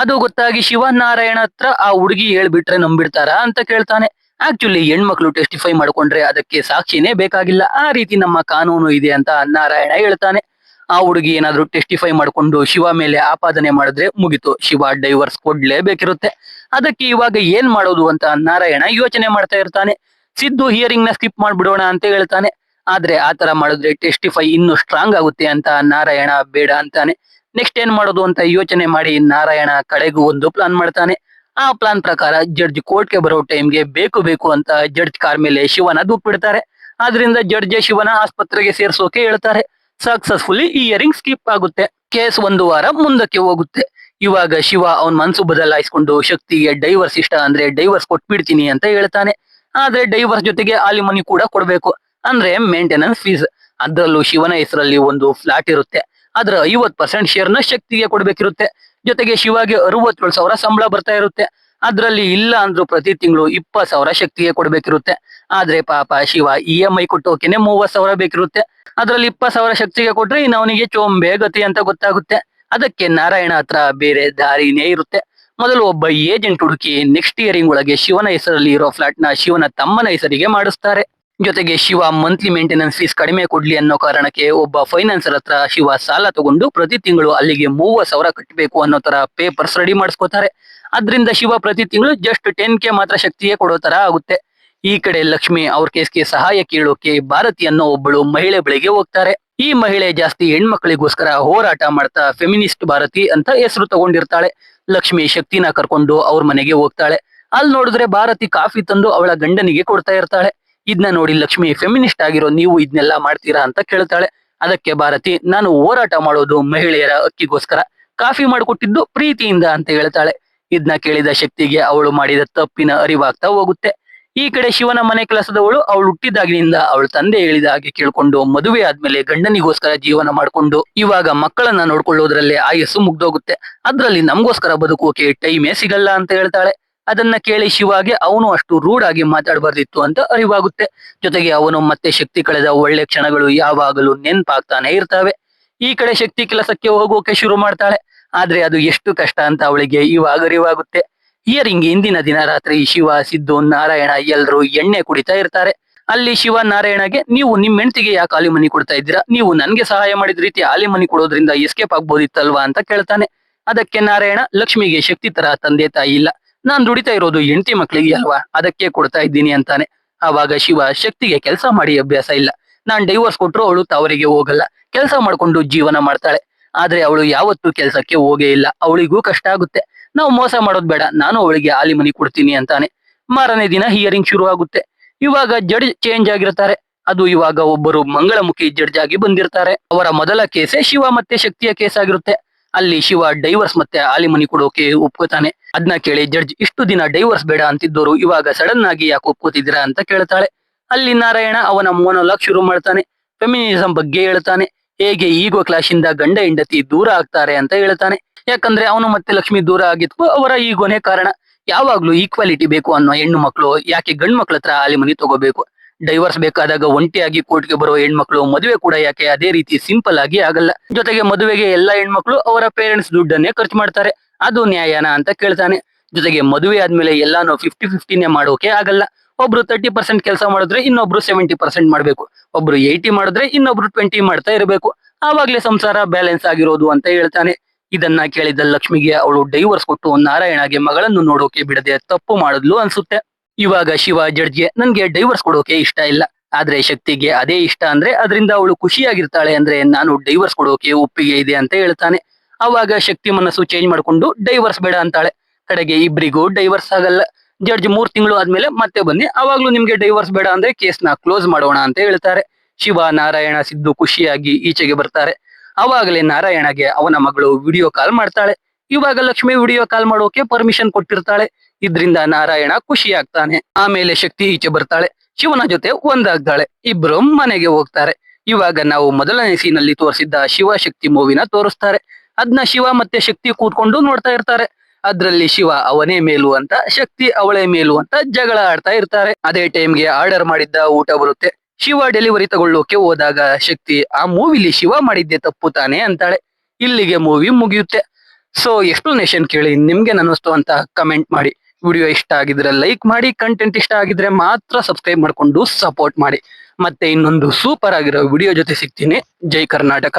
ಅದು ಗೊತ್ತಾಗಿ ಶಿವ ನಾರಾಯಣ ಹತ್ರ ಆ ಹುಡುಗಿ ಹೇಳ್ಬಿಟ್ರೆ ನಂಬಿಡ್ತಾರ ಅಂತ ಕೇಳ್ತಾನೆ. ಆಕ್ಚುಲಿ ಹೆಣ್ಮಕ್ಳು ಟೆಸ್ಟಿಫೈ ಮಾಡ್ಕೊಂಡ್ರೆ ಅದಕ್ಕೆ ಸಾಕ್ಷಿನೇ ಬೇಕಾಗಿಲ್ಲ, ಆ ರೀತಿ ನಮ್ಮ ಕಾನೂನು ಇದೆ ಅಂತ ನಾರಾಯಣ ಹೇಳ್ತಾನೆ. ಆ ಹುಡುಗಿ ಏನಾದ್ರೂ ಟೆಸ್ಟಿಫೈ ಮಾಡ್ಕೊಂಡು ಶಿವ ಮೇಲೆ ಆಪಾದನೆ ಮಾಡಿದ್ರೆ ಮುಗಿತು, ಶಿವ ಡೈವರ್ಸ್ ಕೊಡ್ಲೇಬೇಕಿರುತ್ತೆ. ಅದಕ್ಕೆ ಇವಾಗ ಏನ್ ಮಾಡೋದು ಅಂತ ನಾರಾಯಣ ಯೋಚನೆ ಮಾಡ್ತಾ ಇರ್ತಾನೆ. ಸಿದ್ದು ಹಿಯರಿಂಗ್ ನ ಸ್ಕಿಪ್ ಮಾಡ್ಬಿಡೋಣ ಅಂತ ಹೇಳ್ತಾನೆ. ಆದ್ರೆ ಆತರ ಮಾಡಿದ್ರೆ ಟೆಸ್ಟಿಫೈ ಇನ್ನೂ ಸ್ಟ್ರಾಂಗ್ ಆಗುತ್ತೆ ಅಂತ ನಾರಾಯಣ ಬೇಡ ಅಂತಾನೆ. ನೆಕ್ಸ್ಟ್ ಏನ್ ಮಾಡೋದು ಅಂತ ಯೋಚನೆ ಮಾಡಿ ನಾರಾಯಣ ಕಡೆಗೂ ಒಂದು ಪ್ಲಾನ್ ಮಾಡ್ತಾನೆ. ಆ ಪ್ಲಾನ್ ಪ್ರಕಾರ ಜಡ್ಜ್ ಕೋರ್ಟ್ಗೆ ಬರೋ ಟೈಮ್ಗೆ ಬೇಕು ಅಂತ ಜಡ್ಜ್ ಕಾರ್ ಮೇಲೆ ಶಿವನ ದೂಕ್ಬಿಡ್ತಾರೆ. ಆದ್ರಿಂದ ಜಡ್ಜ್ ಶಿವನ ಆಸ್ಪತ್ರೆಗೆ ಸೇರ್ಸೋಕೆ ಹೇಳ್ತಾರೆ. ಸಕ್ಸಸ್ಫುಲಿ ಈ ಹಿಯರಿಂಗ್ ಸ್ಕಿಪ್ ಆಗುತ್ತೆ. ಕೇಸ್ 1 ವಾರ ಮುಂದಕ್ಕೆ ಹೋಗುತ್ತೆ. ಇವಾಗ ಶಿವ ಅವನ್ ಮನ್ಸು ಬದಲಾಯಿಸ್ಕೊಂಡು ಶಕ್ತಿಗೆ ಡೈವರ್ಸ್ ಇಷ್ಟ ಅಂದ್ರೆ ಡೈವರ್ಸ್ ಕೊಟ್ಬಿಡ್ತೀನಿ ಅಂತ ಹೇಳ್ತಾನೆ. ಆದ್ರೆ ಡೈವರ್ಸ್ ಜೊತೆಗೆ ಆಲಿಮನಿ ಕೂಡ ಕೊಡ್ಬೇಕು, ಅಂದ್ರೆ ಮೇಂಟೆನೆನ್ಸ್ ಫೀಸ್. ಅದ್ರಲ್ಲೂ ಶಿವನ ಹೆಸರಲ್ಲಿ ಒಂದು ಫ್ಲಾಟ್ ಇರುತ್ತೆ, ಅದ್ರ 50% ಶೇರ್ನ ಶಕ್ತಿಗೆ ಕೊಡ್ಬೇಕಿರುತ್ತೆ. ಜೊತೆಗೆ ಶಿವಾಗೆ 67,000 ಸಂಬಳ ಬರ್ತಾ ಇರುತ್ತೆ. ಅದ್ರಲ್ಲಿ ಇಲ್ಲ ಅಂದ್ರೂ ಪ್ರತಿ ತಿಂಗಳು 20,000 ಶಕ್ತಿಗೆ ಕೊಡ್ಬೇಕಿರುತ್ತೆ. ಆದ್ರೆ ಪಾಪ ಶಿವ EMI ಕೊಟ್ಟೋಕೆನೆ 30,000 ಬೇಕಿರುತ್ತೆ. ಅದ್ರಲ್ಲಿ 20,000 ಶಕ್ತಿಗೆ ಕೊಟ್ರೆ ಇನ್ನು ಅವನಿಗೆ ಚೋಂಬೆ ಗತಿ ಅಂತ ಗೊತ್ತಾಗುತ್ತೆ. ಅದಕ್ಕೆ ನಾರಾಯಣ ಹತ್ರ ಬೇರೆ ದಾರಿನೇ ಇರುತ್ತೆ. ಮೊದಲು ಒಬ್ಬ ಏಜೆಂಟ್ ಹುಡುಕಿ ನೆಕ್ಸ್ಟ್ ಇಯರಿಂಗ್ ಒಳಗೆ ಶಿವನ ಹೆಸರಲ್ಲಿ ಇರೋ ಫ್ಲಾಟ್ ನ ಶಿವನ ತಮ್ಮನ ಹೆಸರಿಗೆ ಮಾಡಿಸ್ತಾರೆ. ಜೊತೆಗೆ ಶಿವ ಮಂತ್ಲಿ ಮೇಂಟೆನೆನ್ಸ್ ಫೀಸ್ ಕಡಿಮೆ ಕೊಡ್ಲಿ ಅನ್ನೋ ಕಾರಣಕ್ಕೆ ಒಬ್ಬ ಫೈನಾನ್ಸರ್ ಹತ್ರ ಶಿವ ಸಾಲ ತಗೊಂಡು ಪ್ರತಿ ತಿಂಗಳು ಅಲ್ಲಿಗೆ 30,000 ಕಟ್ಟಬೇಕು ಅನ್ನೋ ತರ ಪೇಪರ್ಸ್ ರೆಡಿ ಮಾಡಿಸ್ಕೋತಾರೆ. ಅದ್ರಿಂದ ಶಿವ ಪ್ರತಿ ತಿಂಗಳು ಜಸ್ಟ್ 10K ಮಾತ್ರ ಶಕ್ತಿಯೇ ಕೊಡೋ ತರ ಆಗುತ್ತೆ. ಈ ಕಡೆ ಲಕ್ಷ್ಮಿ ಅವ್ರ ಕೇಸ್ಗೆ ಸಹಾಯ ಕೇಳೋಕೆ ಭಾರತಿ ಅನ್ನೋ ಒಬ್ಬಳು ಮಹಿಳೆ ಬಳಿಗೆ ಹೋಗ್ತಾರೆ. ಈ ಮಹಿಳೆ ಜಾಸ್ತಿ ಹೆಣ್ಮಕ್ಳಿಗೋಸ್ಕರ ಹೋರಾಟ ಮಾಡ್ತಾ ಫೆಮಿನಿಸ್ಟ್ ಭಾರತಿ ಅಂತ ಹೆಸರು ತಗೊಂಡಿರ್ತಾಳೆ. ಲಕ್ಷ್ಮಿ ಶಕ್ತಿನ ಕರ್ಕೊಂಡು ಅವ್ರ ಮನೆಗೆ ಹೋಗ್ತಾಳೆ. ಅಲ್ಲಿ ನೋಡಿದ್ರೆ ಭಾರತಿ ಕಾಫಿ ತಂದು ಅವಳ ಗಂಡನಿಗೆ ಕೊಡ್ತಾ ಇರ್ತಾಳೆ. ಇದನ್ನ ನೋಡಿ ಲಕ್ಷ್ಮಿ ಫೆಮಿನಿಸ್ಟ್ ಆಗಿರೋ ನೀವು ಇದನ್ನೆಲ್ಲ ಮಾಡ್ತೀರಾ ಅಂತ ಕೇಳ್ತಾಳೆ. ಅದಕ್ಕೆ ಭಾರತಿ, ನಾನು ಹೋರಾಟ ಮಾಡೋದು ಮಹಿಳೆಯರ ಹಕ್ಕಿಗೋಸ್ಕರ, ಕಾಫಿ ಮಾಡಿಕೊಟ್ಟಿದ್ದು ಪ್ರೀತಿಯಿಂದ ಅಂತ ಹೇಳ್ತಾಳೆ. ಇದನ್ನ ಕೇಳಿದ ಶಕ್ತಿಗೆ ಅವಳು ಮಾಡಿದ ತಪ್ಪಿನ ಅರಿವಾಗ್ತಾ ಹೋಗುತ್ತೆ. ಈ ಕಡೆ ಶಿವನ ಮನೆ ಕೆಲಸದವಳು ಅವಳು ಹುಟ್ಟಿದಾಗಿನಿಂದ ಅವಳ ತಂದೆ ಹೇಳಿದ ಹಾಗೆ ಕೇಳ್ಕೊಂಡು ಮದುವೆ ಆದ್ಮೇಲೆ ಗಂಡನಿಗೋಸ್ಕರ ಜೀವನ ಮಾಡ್ಕೊಂಡು ಇವಾಗ ಮಕ್ಕಳನ್ನ ನೋಡ್ಕೊಳ್ಳೋದ್ರಲ್ಲೇ ಆಯಸ್ಸು ಮುಗ್ದೋಗುತ್ತೆ. ಅದ್ರಲ್ಲಿ ನಮ್ಗೋಸ್ಕರ ಬದುಕೋಕೆ ಟೈಮೇ ಸಿಗಲ್ಲ ಅಂತ ಹೇಳ್ತಾಳೆ. ಅದನ್ನ ಕೇಳಿ ಶಿವಾಗೆ ಅವನು ಅಷ್ಟು ರೂಢ್ ಆಗಿ ಮಾತಾಡಬಾರ್ದಿತ್ತು ಅಂತ ಅರಿವಾಗುತ್ತೆ. ಜೊತೆಗೆ ಅವನು ಮತ್ತೆ ಶಕ್ತಿ ಕಳೆದ ಒಳ್ಳೆ ಕ್ಷಣಗಳು ಯಾವಾಗಲೂ ನೆನ್ಪಾಗ್ತಾನೆ ಇರ್ತವೆ. ಈ ಕಡೆ ಶಕ್ತಿ ಕೆಲಸಕ್ಕೆ ಹೋಗೋಕೆ ಶುರು ಮಾಡ್ತಾಳೆ. ಆದ್ರೆ ಅದು ಎಷ್ಟು ಕಷ್ಟ ಅಂತ ಅವಳಿಗೆ ಇವಾಗ ಅರಿವಾಗುತ್ತೆ. ಹಿಯರಿಂಗ್ ಹಿಂದಿನ ದಿನ ರಾತ್ರಿ ಶಿವ, ಸಿದ್ದು, ನಾರಾಯಣ ಎಲ್ರು ಎಣ್ಣೆ ಕುಡಿತಾ ಇರ್ತಾರೆ. ಅಲ್ಲಿ ಶಿವ ನಾರಾಯಣಗೆ, ನೀವು ನಿಮ್ ಹೆಂಡತಿಗೆ ಯಾಕೆ ಆಲಿಮನಿ ಕೊಡ್ತಾ ಇದ್ದೀರಾ, ನೀವು ನನ್ಗೆ ಸಹಾಯ ಮಾಡಿದ ರೀತಿ ಆಲಿಮನಿ ಕೊಡೋದ್ರಿಂದ ಎಸ್ಕೇಪ್ ಆಗ್ಬೋದಿತ್ತಲ್ವಾ ಅಂತ ಕೇಳ್ತಾನೆ. ಅದಕ್ಕೆ ನಾರಾಯಣ, ಲಕ್ಷ್ಮಿಗೆ ಶಕ್ತಿ ತರ ತಂದೆ ತಾಯಿ ಇಲ್ಲ, ನಾನ್ ದುಡಿತಾ ಇರೋದು ಹೆಂಡತಿ ಮಕ್ಳಿಗೆ ಅಲ್ವಾ, ಅದಕ್ಕೆ ಕೊಡ್ತಾ ಇದ್ದೀನಿ ಅಂತಾನೆ. ಆವಾಗ ಶಿವ, ಶಕ್ತಿಗೆ ಕೆಲಸ ಮಾಡಿ ಅಭ್ಯಾಸ ಇಲ್ಲ, ನಾನ್ ಡೈವರ್ಸ್ ಕೊಟ್ರು ಅವಳು ತವರಿಗೆ ಹೋಗಲ್ಲ, ಕೆಲಸ ಮಾಡ್ಕೊಂಡು ಜೀವನ ಮಾಡ್ತಾಳೆ. ಆದ್ರೆ ಅವಳು ಯಾವತ್ತೂ ಕೆಲ್ಸಕ್ಕೆ ಹೋಗೇ ಇಲ್ಲ, ಅವಳಿಗೂ ಕಷ್ಟ ಆಗುತ್ತೆ, ನಾವು ಮೋಸ ಮಾಡೋದ್ ಬೇಡ, ನಾನು ಅವಳಿಗೆ ಆಲಿಮನಿ ಕೊಡ್ತೀನಿ ಅಂತಾನೆ. ಮಾರನೇ ದಿನ ಹಿಯರಿಂಗ್ ಶುರು ಆಗುತ್ತೆ. ಇವಾಗ ಜಡ್ಜ್ ಚೇಂಜ್ ಆಗಿರ್ತಾರೆ. ಅದು ಇವಾಗ ಒಬ್ಬರು ಮಂಗಳಮುಖಿ ಜಡ್ಜ್ ಆಗಿ ಬಂದಿರ್ತಾರೆ. ಅವರ ಮೊದಲ ಕೇಸೇ ಶಿವ ಮತ್ತೆ ಶಕ್ತಿಯ ಕೇಸ್ ಆಗಿರುತ್ತೆ. ಅಲ್ಲಿ ಶಿವ ಡೈವರ್ಸ್ ಮತ್ತೆ ಆಲಿಮನಿ ಕೊಡೋಕೆ ಒಪ್ಕೋತಾನೆ. ಅದನ್ನ ಕೇಳಿ ಜಡ್ಜ್, ಇಷ್ಟು ದಿನ ಡೈವರ್ಸ್ ಬೇಡ ಅಂತಿದ್ದೋರು ಇವಾಗ ಸಡನ್ ಆಗಿ ಯಾಕೆ ಒಪ್ಕೋತಿದ್ದೀರಾ ಅಂತ ಕೇಳ್ತಾಳೆ. ಅಲ್ಲಿ ನಾರಾಯಣ ಅವನ ಮೊನೋಲಾಗ್ ಶುರು ಮಾಡ್ತಾನೆ. ಫೆಮಿನಿಸಂ ಬಗ್ಗೆ ಹೇಳ್ತಾನೆ, ಹೇಗೆ ಈಗೋ ಕ್ಲಾಶ್ ಇಂದ ಗಂಡ ಹೆಂಡತಿ ದೂರ ಆಗ್ತಾರೆ ಅಂತ ಹೇಳ್ತಾನೆ. ಯಾಕಂದ್ರೆ ಅವನು ಮತ್ತೆ ಲಕ್ಷ್ಮಿ ದೂರ ಆಗಿದ್ಕು ಅವರ ಈಗೋನೇ ಕಾರಣ. ಯಾವಾಗ್ಲೂ ಈಕ್ವಾಲಿಟಿ ಬೇಕು ಅನ್ನೋ ಹೆಣ್ಣು ಮಕ್ಕಳು ಯಾಕೆ ಗಂಡು ಮಕ್ಳ ಹತ್ರ ಆಲಿಮನಿ ತಗೋಬೇಕು? ಡೈವರ್ಸ್ ಬೇಕಾದಾಗ ಒಂಟಿಯಾಗಿ ಕೋರ್ಟ್ಗೆ ಬರೋ ಹೆಣ್ಮಕ್ಳು ಮದುವೆ ಕೂಡ ಯಾಕೆ ಅದೇ ರೀತಿ ಸಿಂಪಲ್ ಆಗಿ ಆಗಲ್ಲ? ಜೊತೆಗೆ ಮದುವೆಗೆ ಎಲ್ಲಾ ಹೆಣ್ಮಕ್ಳು ಅವರ ಪೇರೆಂಟ್ಸ್ ದುಡ್ಡನ್ನೇ ಖರ್ಚು ಮಾಡ್ತಾರೆ, ಅದು ನ್ಯಾಯನಾ ಅಂತ ಕೇಳ್ತಾನೆ. ಜೊತೆಗೆ ಮದುವೆ ಆದ್ಮೇಲೆ ಎಲ್ಲಾನು 50-50ನೇ ಮಾಡೋಕೆ ಆಗಲ್ಲ. ಒಬ್ರು 30% ಕೆಲಸ ಮಾಡಿದ್ರೆ ಇನ್ನೊಬ್ರು 70% ಮಾಡ್ಬೇಕು, ಒಬ್ರು 80 ಮಾಡಿದ್ರೆ ಇನ್ನೊಬ್ರು 20 ಮಾಡ್ತಾ ಇರಬೇಕು, ಆವಾಗ್ಲೇ ಸಂಸಾರ ಬ್ಯಾಲೆನ್ಸ್ ಆಗಿರೋದು ಅಂತ ಹೇಳ್ತಾನೆ. ಇದನ್ನ ಕೇಳಿದ ಲಕ್ಷ್ಮಿಗೆ ಅವಳು ಡೈವರ್ಸ್ ಕೊಟ್ಟು ನಾರಾಯಣಗೆ ಮಗಳನ್ನು ನೋಡೋಕೆ ಬಿಡದೆ ತಪ್ಪು ಮಾಡಿದ್ಲು ಅನ್ಸುತ್ತೆ. ಇವಾಗ ಶಿವ ಜಡ್ಜ್ಗೆ, ನನ್ಗೆ ಡೈವರ್ಸ್ ಕೊಡೋಕೆ ಇಷ್ಟ ಇಲ್ಲ, ಆದ್ರೆ ಶಕ್ತಿಗೆ ಅದೇ ಇಷ್ಟ ಅಂದ್ರೆ ಅದರಿಂದ ಅವಳು ಖುಷಿಯಾಗಿರ್ತಾಳೆ ಅಂದ್ರೆ ನಾನು ಡೈವರ್ಸ್ ಕೊಡೋಕೆ ಒಪ್ಪಿಗೆ ಇದೆ ಅಂತ ಹೇಳ್ತಾನೆ. ಅವಾಗ ಶಕ್ತಿ ಮನಸ್ಸು ಚೇಂಜ್ ಮಾಡ್ಕೊಂಡು ಡೈವರ್ಸ್ ಬೇಡ ಅಂತಾಳೆ. ಕಡೆಗೆ ಇಬ್ರಿಗೂ ಡೈವರ್ಸ್ ಆಗಲ್ಲ. ಜಡ್ಜ್ 3 ತಿಂಗಳು ಆದ್ಮೇಲೆ ಮತ್ತೆ ಬನ್ನಿ, ಅವಾಗ್ಲೂ ನಿಮ್ಗೆ ಡೈವರ್ಸ್ ಬೇಡ ಅಂದ್ರೆ ಕೇಸ್ನ ಕ್ಲೋಸ್ ಮಾಡೋಣ ಅಂತ ಹೇಳ್ತಾರೆ. ಶಿವ, ನಾರಾಯಣ, ಸಿದ್ದು ಖುಷಿಯಾಗಿ ಈಚೆಗೆ ಬರ್ತಾರೆ. ಅವಾಗಲೇ ನಾರಾಯಣಗೆ ಅವನ ಮಗಳು ವಿಡಿಯೋ ಕಾಲ್ ಮಾಡ್ತಾಳೆ. ಇವಾಗ ಲಕ್ಷ್ಮಿ ವಿಡಿಯೋ ಕಾಲ್ ಮಾಡೋಕೆ ಪರ್ಮಿಷನ್ ಕೊಟ್ಟಿರ್ತಾಳೆ. ಇದ್ರಿಂದ ನಾರಾಯಣ ಖುಷಿ ಆಗ್ತಾನೆ. ಆಮೇಲೆ ಶಕ್ತಿ ಈಚೆ ಬರ್ತಾಳೆ, ಶಿವನ ಜೊತೆ ಒಂದಾಗ್ತಾಳೆ. ಇಬ್ರು ಮನೆಗೆ ಹೋಗ್ತಾರೆ. ಇವಾಗ ನಾವು ಮೊದಲನೇ ಸೀನಲ್ಲಿ ತೋರಿಸಿದ್ದ ಶಿವ ಶಕ್ತಿ ಮೂವಿನ ತೋರಿಸ್ತಾರೆ. ಅದನ್ನ ಶಿವ ಮತ್ತೆ ಶಕ್ತಿ ಕೂತ್ಕೊಂಡು ನೋಡ್ತಾ ಇರ್ತಾರೆ. ಅದ್ರಲ್ಲಿ ಶಿವ ಅವನೇ ಮೇಲು ಅಂತ, ಶಕ್ತಿ ಅವಳೇ ಮೇಲು ಅಂತ ಜಗಳ ಆಡ್ತಾ ಇರ್ತಾರೆ. ಅದೇ ಟೈಮ್ಗೆ ಆರ್ಡರ್ ಮಾಡಿದ್ದ ಊಟ ಬರುತ್ತೆ. ಶಿವ ಡೆಲಿವರಿ ತಗೊಳ್ಳೋಕೆ ಹೋದಾಗ ಶಕ್ತಿ, ಆ ಮೂವಿಲಿ ಶಿವ ಮಾಡಿದ್ದೆ ತಪ್ಪು ತಾನೆ ಅಂತಾಳೆ. ಇಲ್ಲಿಗೆ ಮೂವಿ ಮುಗಿಯುತ್ತೆ. ಸೊ ಎಕ್ಸ್ಪ್ಲನೇಷನ್ ಕೇಳಿ ನಿಮ್ಗೆ ಅನ್ನಿಸ್ತು ಅಂತ ಕಮೆಂಟ್ ಮಾಡಿ. ವಿಡಿಯೋ ಇಷ್ಟ ಆಗಿದ್ರೆ ಲೈಕ್ ಮಾಡಿ, ಕಂಟೆಂಟ್ ಇಷ್ಟ ಆಗಿದ್ರೆ ಮಾತ್ರ ಸಬ್ಸ್ಕ್ರೈಬ್ ಮಾಡ್ಕೊಂಡು ಸಪೋರ್ಟ್ ಮಾಡಿ. ಮತ್ತೆ ಇನ್ನೊಂದು ಸೂಪರ್ ಆಗಿರೋ ವಿಡಿಯೋ ಜೊತೆ ಸಿಗ್ತೀನಿ. ಜೈ ಕರ್ನಾಟಕ.